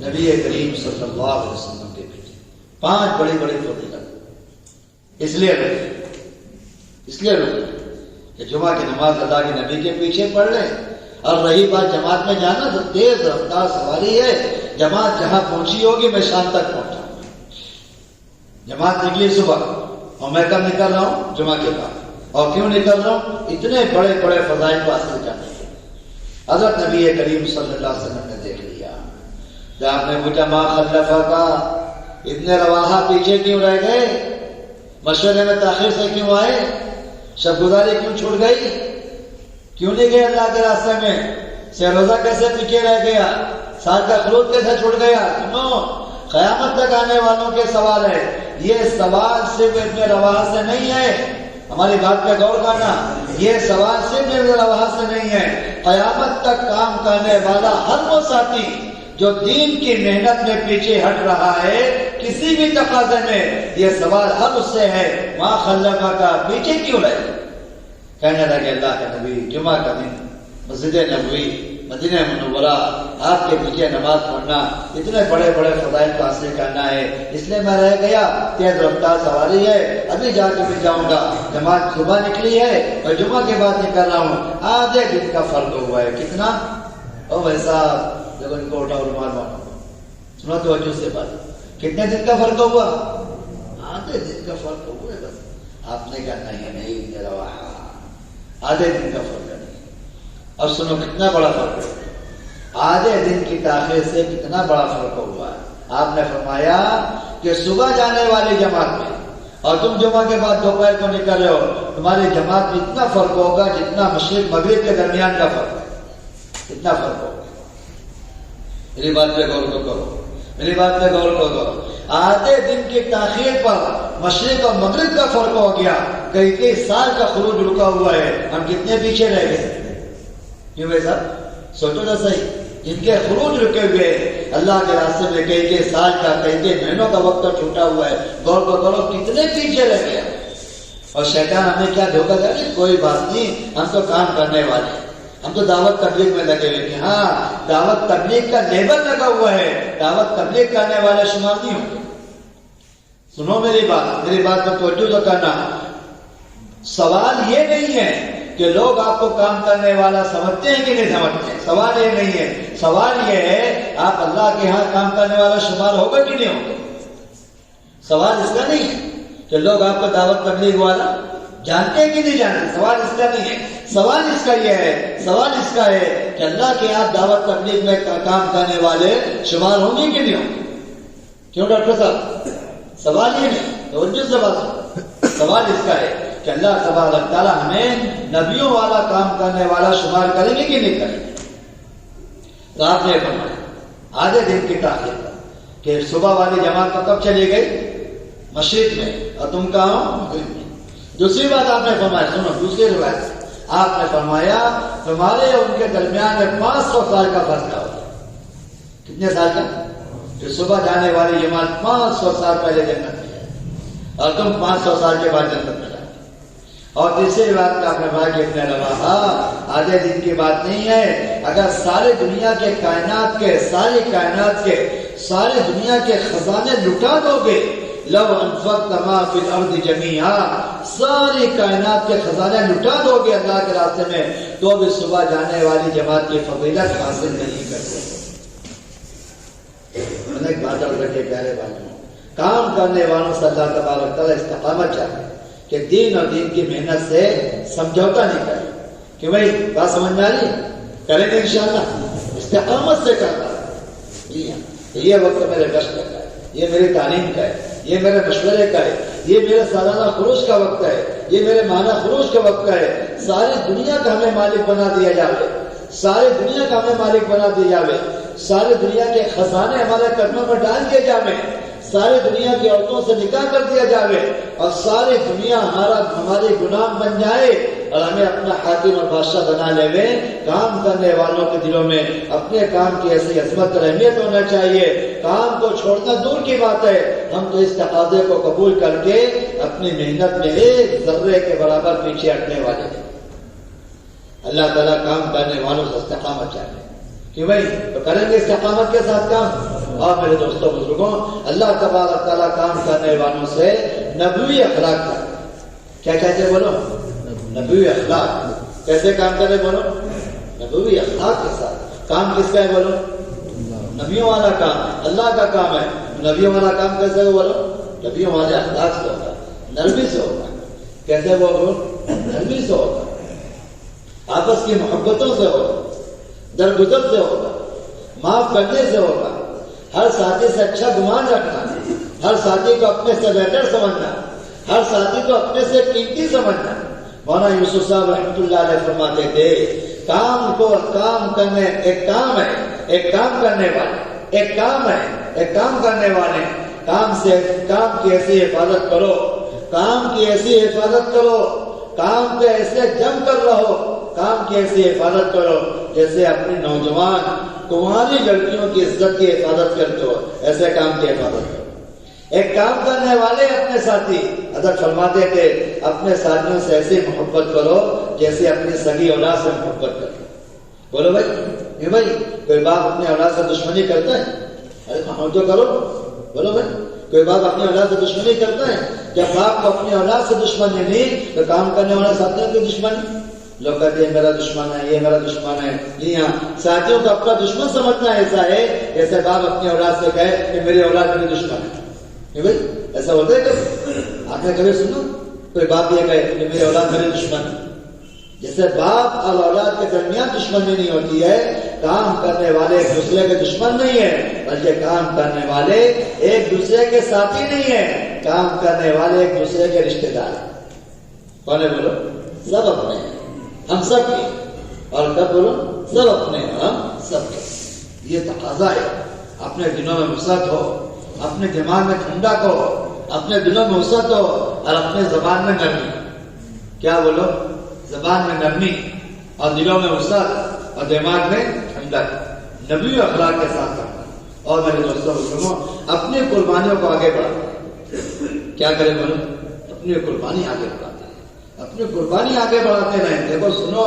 نبی کریم صلی اللہ علیہ وسلم کے پیچھے۔ 5 بڑی بڑی فضیلت اس لیے رکھے کہ جمعہ کی نماز ادا کے نبی کے پیچھے پڑھ لیں۔ اور رہی بات جماعت میں جانا، تو تیز رفتار سواری ہے، جماعت جہاں پہنچی ہوگی میں شام تک پہنچا ہوں۔ جماعت نکلی صبح، اور میں کب نکل رہا ہوں؟ جمعہ کے بعد۔ اور کیوں نکل رہا ہوں؟ اتنے بڑے بڑے فضائل کو حاصل کرنے کے۔ حضرت نبی کریم صلی اللہ علیہ وسلم نے دیکھ لیا، جب آپ نے پوچھا ما خلفا کا، اتنے رواحہ پیچھے کیوں رہ گئے؟ مشورے میں تاخیر سے کیوں آئے؟ شب گزاری کیوں چھوٹ گئی؟ کیوں نہیں گئے اللہ کے راستے میں؟ سے روزہ کیسے پیچھے رہ گیا؟ سال کا خلوت کیسے چھوٹ گیا؟ سنو، قیامت تک آنے والوں کے سوال ہے، یہ سوال صرف ابن رواحہ سے نہیں ہے، ہماری بات پہ غور کرنا، یہ سوال صرف ابن رواحہ سے نہیں ہے، قیامت تک کام کرنے والا ہر وہ ساتھی جو دین کی محنت میں پیچھے ہٹ رہا ہے کسی بھی تقاضے میں، یہ سوال ہر اس سے ہے، ما خلفا کا، پیچھے کیوں رہے؟ کہنے لگے اللہ کے نبی جمعہ کا دن، مسجد نبوی، مدینہ منورہ، آپ کے پیچھے نماز پڑھنا، اتنے بڑے بڑے فضائل کو حاصل کرنا ہے، اس لیے میں رہ گیا، تیز رفتار سواری ہے، ابھی جا کے بھی جاؤں گا، جماعت صبح نکلی ہے اور جمعہ کے بعد نکل رہا ہوں، آدھے دن کا فرق ہوا ہے۔ کتنا؟ او بھائی صاحب جب ان کو اٹھا رومال باندھو، سنو توجہ سے بات، کتنے دن کا فرق ہوا؟ آدھے دن کا فرق ہوا ہے بس۔ آپ نے کہا نہیں میرا وہاں آدھے دن کا فرق ہے۔ اور سنو کتنا بڑا فرق ہے، آدھے دن کی تاخیر سے کتنا بڑا فرق ہوا ہے۔ آپ نے فرمایا کہ صبح جانے والی جماعت میں اور تم جمعہ کے بعد دوپہر کو نکل رہے ہو، تمہاری جماعت میں اتنا فرق ہوگا جتنا مشرق مغرب کے درمیان کا فرق ہے، اتنا فرق ہوگا۔ میری بات پہ غور کرو، میری بات پہ غور کرو۔ آدھے دن کی تاخیر پر مشرق اور مغرب کا فرق ہو گیا، کئی سال کا خروج رکا ہوا ہے، ہم کتنے پیچھے رہ گئے؟ کیوں بھائی صاحب سوچو نا صحیح، جن کے خروج رکے ہوئے اللہ کے راستے میں کئی سال کا کئی مہینوں کا وقت چھوٹا ہوا ہے، غور کرو کتنے پیچھے رہ گیا۔ اور شیطان ہمیں کیا دھوکہ دے رہا ہے؟ کوئی بات نہیں، ہم تو کام کرنے والے ہیں، ہم تو دعوت تبلیغ میں لگے ہوئے ہیں۔ ہاں دعوت تبلیغ کا لیبل لگا ہوا ہے، دعوت تبلیغ کرنے والے شمار نہیں ہوں گے۔ سنو میری بات میں توجہ تو کرنا۔ سوال یہ نہیں ہے کہ لوگ آپ کو کام کرنے والا سمجھتے ہیں کہ نہیں سمجھتے ہیں، سوال یہ نہیں ہے، سوال یہ ہے آپ اللہ کے ہاں کام کرنے والا شمار ہوگا کہ نہیں ہوگا۔ سوال اس کا نہیں ہے کہ لوگ آپ کو دعوت تبلیغ والا جانتے ہیں کہ نہیں جانتے، سوال اس کا نہیں ہے۔ سوال اس کا یہ ہے، سوال اس کا ہے کہ اللہ کے ہاں دعوت تبلیغ میں کام کرنے والے شمار ہوں گے کہ نہیں ہوں گے۔ کیوں ڈاکٹر صاحب؟ سوال یہ نہیں، توجہ سے بات سنو، سوال اس کا ہے کہ اللہ تبارک تعالیٰ ہمیں نبیوں والا کام کرنے والا شمار کریں گے کہ نہیں کریں گے۔ تو آپ نے فرمایا آدھے دن کی تاخیر پر کہ صبح والی جماعت تو کب چلی گئی؟ مشرق میں، اور تم کہاں ہو؟ مغرب میں۔ دوسری بات آپ نے فرمایا، سنو دوسری روایت آپ نے فرمایا تمہارے اور ان کے درمیان میں 500 سال کا فاصلہ ہوگا۔ کتنے سال کا؟ جو صبح جانے والی جماعت 500 سال پہلے جنت میں ہے اور تم 500 سال کے بعد جنت میں جاتے۔ اور تیسری بات کا آپ نے بھائی کہ اپنے علاوہ آدھے دن کی بات نہیں ہے، اگر سارے دنیا کے کائنات کے سارے دنیا کے خزانے لٹا دو گے، لو انفقت ما فی الارض جمیعا، ساری کائنات کے خزانے لٹا دو گے اللہ کے راستے میں، تو بھی صبح جانے والی جماعت کی فضیلت حاصل نہیں کر سکتے۔ میں نے ایک بات عرض رکھے پیارے بھائیوں، کام کرنے والوں سے اللہ تبارک تعالیٰ استقامت چاہتے ہیں کہ دین اور دین کی محنت سے سمجھوتا نہیں کرے کہ بھائی بات سمجھ میں آ رہی ہے، کریں گے انشاءاللہ، استقامت سے کرتا ہے۔ جی ہاں، یہ وقت میرے گشت کا ہے، یہ میری تعلیم کا ہے، یہ میرے مشورے کا ہے، یہ میرے سالانہ خروج کا وقت ہے، یہ میرے ماہانہ خروج کا وقت ہے۔ ساری دنیا کا ہمیں مالک بنا دیا جاوے، ساری دنیا کا ہمیں مالک بنا دیا جاوے، ساری دنیا کے خزانے ہمارے قدموں میں ڈال دیے جاوے، ساری دنیا کی عورتوں سے نکاح کر دیا جاوے، اور ساری دنیا ہماری غلام بن جائے اور ہمیں اپنا حاکم اور بادشاہ بنا لے۔ کام کرنے والوں کے دلوں میں اپنے کام کی ایسی عظمت اور اہمیت ہونا چاہیے، کام کو چھوڑنا دور کی بات ہے، ہم تو اس تقاضے کو قبول کر کے اپنی محنت میں ایک ذرے کے برابر پیچھے ہٹنے والے ہیں۔ اللہ تعالیٰ کام کرنے والوں سے استقامت چاہتے ہیں کہ بھائی تو کریں گے استقامت کے ساتھ کام۔ اور میرے دوستوں بزرگوں، اللہ تبارک تعالیٰ کام کرنے والوں سے نبوی اخلاق کا، کیا کہتے ہیں بولو؟ نبوی اخلاق۔ کیسے کام کرے بولو؟ نبوی اخلاق کے ساتھ۔ کام کس کا ہے بولو؟ نبیوں والا کام، اللہ کا کام ہے۔ نبیوں والا کام کیسے ہو بولو؟ نبیوں والے اخلاق سے ہوگا، نرمی سے ہوگا۔ کیسے بولو؟ نرمی سے ہوگا، آپس کی محبتوں سے ہوگا، درگزر سے ہوگا، معاف کرنے سے ہوگا، ہر ساتھی سے اچھا گمان رکھنا، ہر ساتھی کو اپنے سے بہتر سمجھنا، ہر ساتھی کو اپنے سے قیمتی سمجھنا۔ مولانا یوسف صاحب رحمۃ اللہ علیہ فرماتے تھے کام کو کام کرنے، ایک کام ہے، ایک کام کرنے والے، ایک کام ہے، ایک کام کرنے والے، کام کی ایسی حفاظت کرو، کام کی ایسی حفاظت کرو، کام پہ ایسے جم کر رہو، کام کی ایسی حفاظت کرو جیسے اپنی نوجوان کنواری لڑکیوں کی عزت کی حفاظت کرتے ہو، ایسے کام کی حفاظت کرو۔ ایک کام کرنے والے اپنے ساتھی، حضرت فرماتے تھے اپنے ساتھیوں سے ایسی محبت کرو جیسے اپنی سگی اولاد سے محبت کرو۔ بولو بھائی، یہ بھائی کوئی باپ اپنی اولاد سے دشمنی کرتا ہے؟ ارے محبت کرو، بولو بھائی کوئی باپ اپنی اولاد سے دشمنی کرتا ہے؟ جب باپ کو اپنی اولاد سے دشمنی نہیں تو کام کرنے والے ساتھیوں کی دشمنی؟ لوگ کہتے ہیں میرا دشمن ہے، یہ میرا دشمن ہے۔ جی ہاں، ساتھیوں کو اپنا دشمن سمجھنا ایسا ہے جیسے باپ اپنی اولاد سے کہے کہ میری اولاد میری دشمن ہے۔ بھائی ایسا ہوتا ہے کبھی؟ آپ نے کبھی سنا کوئی باپ یہ کہے کہ میری اولاد میری دشمن ہے؟ جیسے باپ اور اولاد کے درمیان دشمنی نہیں ہوتی ہے، کام کرنے والے ایک دوسرے کے دشمن نہیں ہے، بلکہ کام کرنے والے ایک دوسرے کے ساتھی نہیں ہیں، کام کرنے والے ایک دوسرے کے رشتے دار ہیں. کون ہے بولو؟ سب اپنے ہیں، ہم سب کے. اور کب بولو؟ سب اپنے ہیں، ہم سب کے. یہ تقاضا ہے. اپنے دلوں میں وسعت ہو، اپنے دماغ میں ٹھنڈک ہو، اپنے دلوں میں وسعت ہو، اور اپنے زبان میں نرمی. کیا بولو؟ زبان میں نرمی اور دلوں میں وسعت اور دماغ میں ٹھنڈک. نبی اخلاق کے ساتھ کرنا. اور میرے دوستوں بزرگوں، اپنی قربانیوں کو آگے بڑھاتے ہیں. کیا کریں بولو؟ اپنی قربانی آگے بڑھاتے ہیں. اپنی قربانی آگے بڑھاتے رہیں. دیکھو سنو،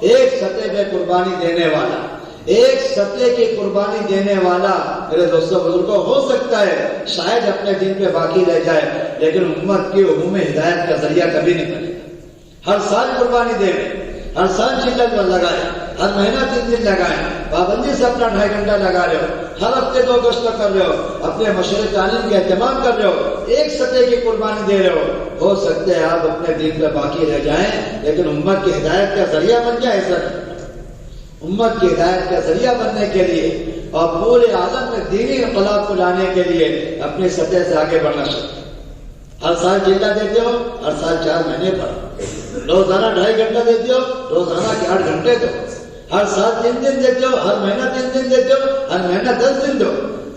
ایک سطح پہ قربانی دینے والا، ایک سطح کی قربانی دینے والا میرے دوستوں بزرگوں ہو سکتا ہے شاید اپنے دین پہ باقی رہ جائے، لیکن امت کی عموم ہدایت کا ذریعہ کبھی نہیں بنے گا. ہر سال قربانی دے رہے، ہر سال چلت پر لگائے، ہر مہینہ 3 دن لگائے، پابندی سے اپنا 2.5 گھنٹہ لگا رہے ہو، ہر ہفتے 2 گشت کر رہے ہو، اپنے مشورے تعلیم کا اہتمام کر رہے ہو، ایک سطح کی قربانی دے رہے ہو سکتا ہے آپ اپنے دین پہ باقی رہ جائیں لیکن امت کی ہدایت کا ذریعہ بن جائے. سر امت کی ہدایت کا ذریعہ بننے کے لیے اور پورے عالم میں دینی انقلاب کو لانے کے لیے اپنی سطح سے آگے بڑھنا چاہیے. ہر سال چلہ دیتے ہو، ہر سال 4 مہینے پر، روزانہ 2.5 گھنٹہ دیتے ہو، روزانہ 8 گھنٹے دو. ہر سال 3 دن دیتے ہو، ہر مہینہ 3 دن دیتے ہو، ہر مہینہ 10 دن دو.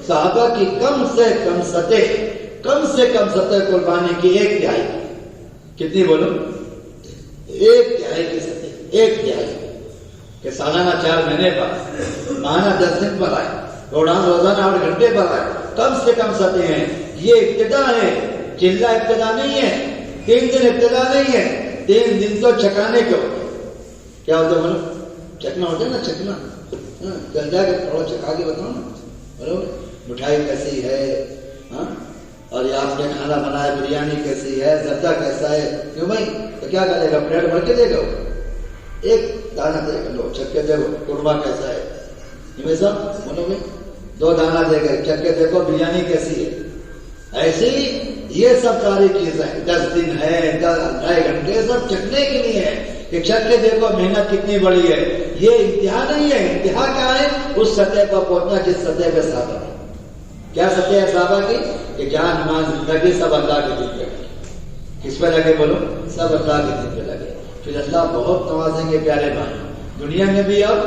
صحابہ کی کم سے کم سطح قربانی کی 1/3. کتنی بولو؟ 1/3 کی سطح. 1/3 کہ سالانہ 4 مہینے پر، ماہانہ 10 دن پر آئے، روزانہ 8 گھنٹے پر آئے. کم سے کم سطح ہیں. یہ ابتدا ہے. چلہ ابتدا نہیں ہے، 3 دن ابتدا نہیں ہے. 3 دن تو چکانے کے ہوتے. کیا ہوتا ہے بولو؟ چکنا ہوتا ہے نا، چکنا. چل جا کے تھوڑا چکا کے بتاؤ نا. بولو مٹھائی کیسی ہے، اور یہ آپ نے کھانا بنایا، بریانی کیسی ہے، زردہ کیسا ہے. کیوں بھائی؟ تو کیا کرے گا؟ پلیٹ بھر کے دے گا. ایک دانہ دے گا، لو چک کے دیکھو قربا کیسا ہے. بولو بھائی 2 دانہ دے گا، چک کے دیکھو بریانی کیسی ہے. ایسی یہ سب ساری چیزیں 10 دن ہے، 2.5 گھنٹے سب چکنے کے لیے ہے کہ چک کے دیکھو محنت کتنی بڑی ہے. یہ انتہا نہیں ہے. انتہا کیا ہے؟ اس سطح پر پہنچنا جس سطح پہ صحابہ ہے. کیا سطح ہے صحابہ کی؟ کہ جان مان زندگی سب اللہ کے دین پہ لگے. کس پہ لگے بولو؟ سب اللہ کے دین پہ لگے. پھر اللہ بہت نوازیں گے پیارے بھائی، دنیا میں بھی اور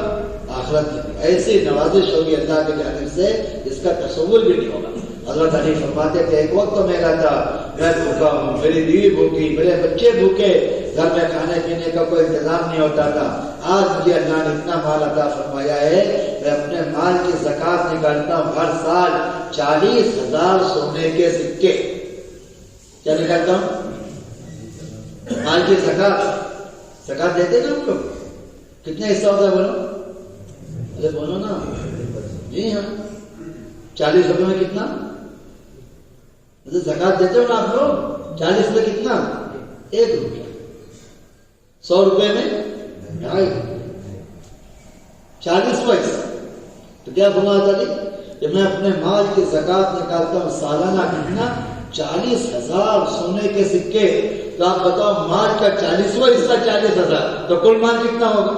آخرت میں بھی. ایسی نوازش ہوگی اللہ کی جانب سے جس کا تصور بھی نہیں ہوگا. حضرت علی فرماتے تھے ایک وقت تو میرا تھا، میں بھوکا ہوں، میری بیوی بھوکی، میرے بچے بھوکے، گھر میں کھانے پینے کا کوئی انتظام نہیں ہوتا تھا. آج مجھے اللہ نے اتنا مال عطا فرمایا ہے، میں اپنے مال کی زکات نکالتا ہوں ہر سال 40,000 سونے کے سکے. کیا نکالتا ہوں؟ مال کی زکات دیتے نا ہم لوگ. کتنے حصہ ہوتا ہے بولو؟ ارے بولو نا. جی ہاں، 40 روپے میں کتنا زکات دیتے ہو نا آپ لوگ؟ 40 میں کتنا؟ 1 روپیہ. 100 روپے میں 2.5، 40 پیسہ. تو کیا فرمایا علی کہ میں اپنے مال کی زکات نکالتا ہوں سالانہ کتنا؟ 40,000 سونے کے سکے. تو آپ بتاؤ مال کا 40واں حصہ 40,000 تو کل مال کتنا ہوگا؟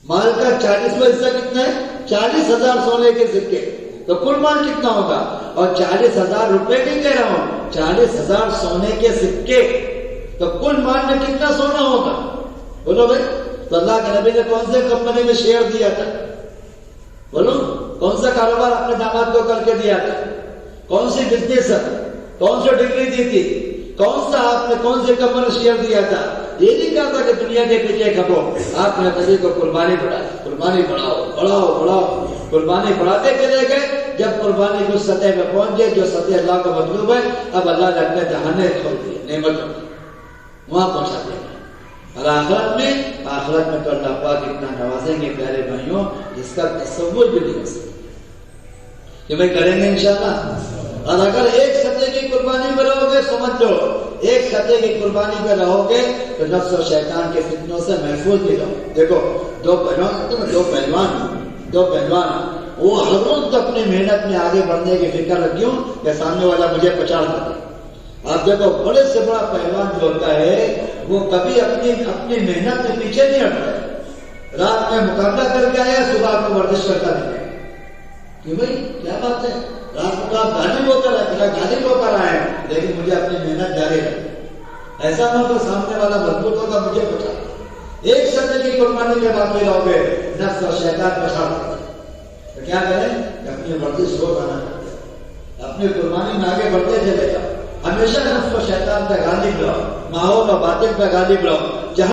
مال کا 40واں حصہ کتنا ہے؟ 40,000 سونے کے سکے. تو کل مال کتنا ہوگا؟ اور 40,000 روپے نہیں کہہ رہا ہوں، 40,000 سونے کے سکے. تو کل مال میں کتنا سونا ہوگا؟ بولو بھائی. تو اللہ کے نبی نے کون سے کمپنی میں شیئر دیا تھا؟ بولو کون سا کاروبار اپنے داماد کو کر کے دیا تھا؟ کون سی بزنس، کون سی ڈگری دی تھی؟ کون سا آپ نے کون سے کمپنی میں شیئر دیا تھا؟ یہ نہیں کہا تھا کہ دنیا کے پیچھے کھپو. آپ نے کبھی کو قربانی بڑھائی، قربانی بڑھاؤ. قربانی بڑھاتے چلے گئے. جب قربانی کی سطح پہ پہنچے جو سطح اللہ کو مطلوب ہے، اب اللہ نے اپنے دہانے کھول دیے نعمتوں وہاں پہنچا دیا. اور آخرت میں تو اللہ پاک اتنا نوازیں گے پیارے بھائیوں جس کا تصور بھی نہیں ہو سکتا. کہ بھائی کریں گے انشاءاللہ. اور اگر ایک سطح کی قربانی میں رہو گے سمجھ لو ایک سطح کی قربانی میں رہو گے تو نفس و شیطان کے فتنوں سے محفوظ بھی رہو. دیکھو دو پہلوان وہ ہر روز اپنی محنت میں آگے بڑھنے کی فکر رکھی ہوں کہ سامنے والا مجھے پچاڑ کر دے. آپ دیکھو بڑے سے بڑا پہلوان جو ہوتا ہے وہ کبھی اپنی محنت میں پیچھے نہیں ہٹتا ہے. رات میں مقابلہ کر کے آیا، صبح کو ورزش کرتا نہیں. کہ بھائی کیا بات ہے، رات کو آپ گالی بوکر ہے گالی بوکر آئے لیکن مجھے اپنی محنت جاری رکھیں. ایسا نہ ہو تو سامنے والا مضبوط ہوگا مجھے بچا. ایک سجدے کی قربانی کے باقی رہو گے نفس اور شیطان پچھاڑ تو کیا کریں کہ اپنی ورزش رو بنا کرتے اپنی قربانی میں آگے بڑھتے چلے جاؤ. ہمیشہ نفس و شیطان پہ غالب رہو, ماحول اور باطن پہ غالب رہو.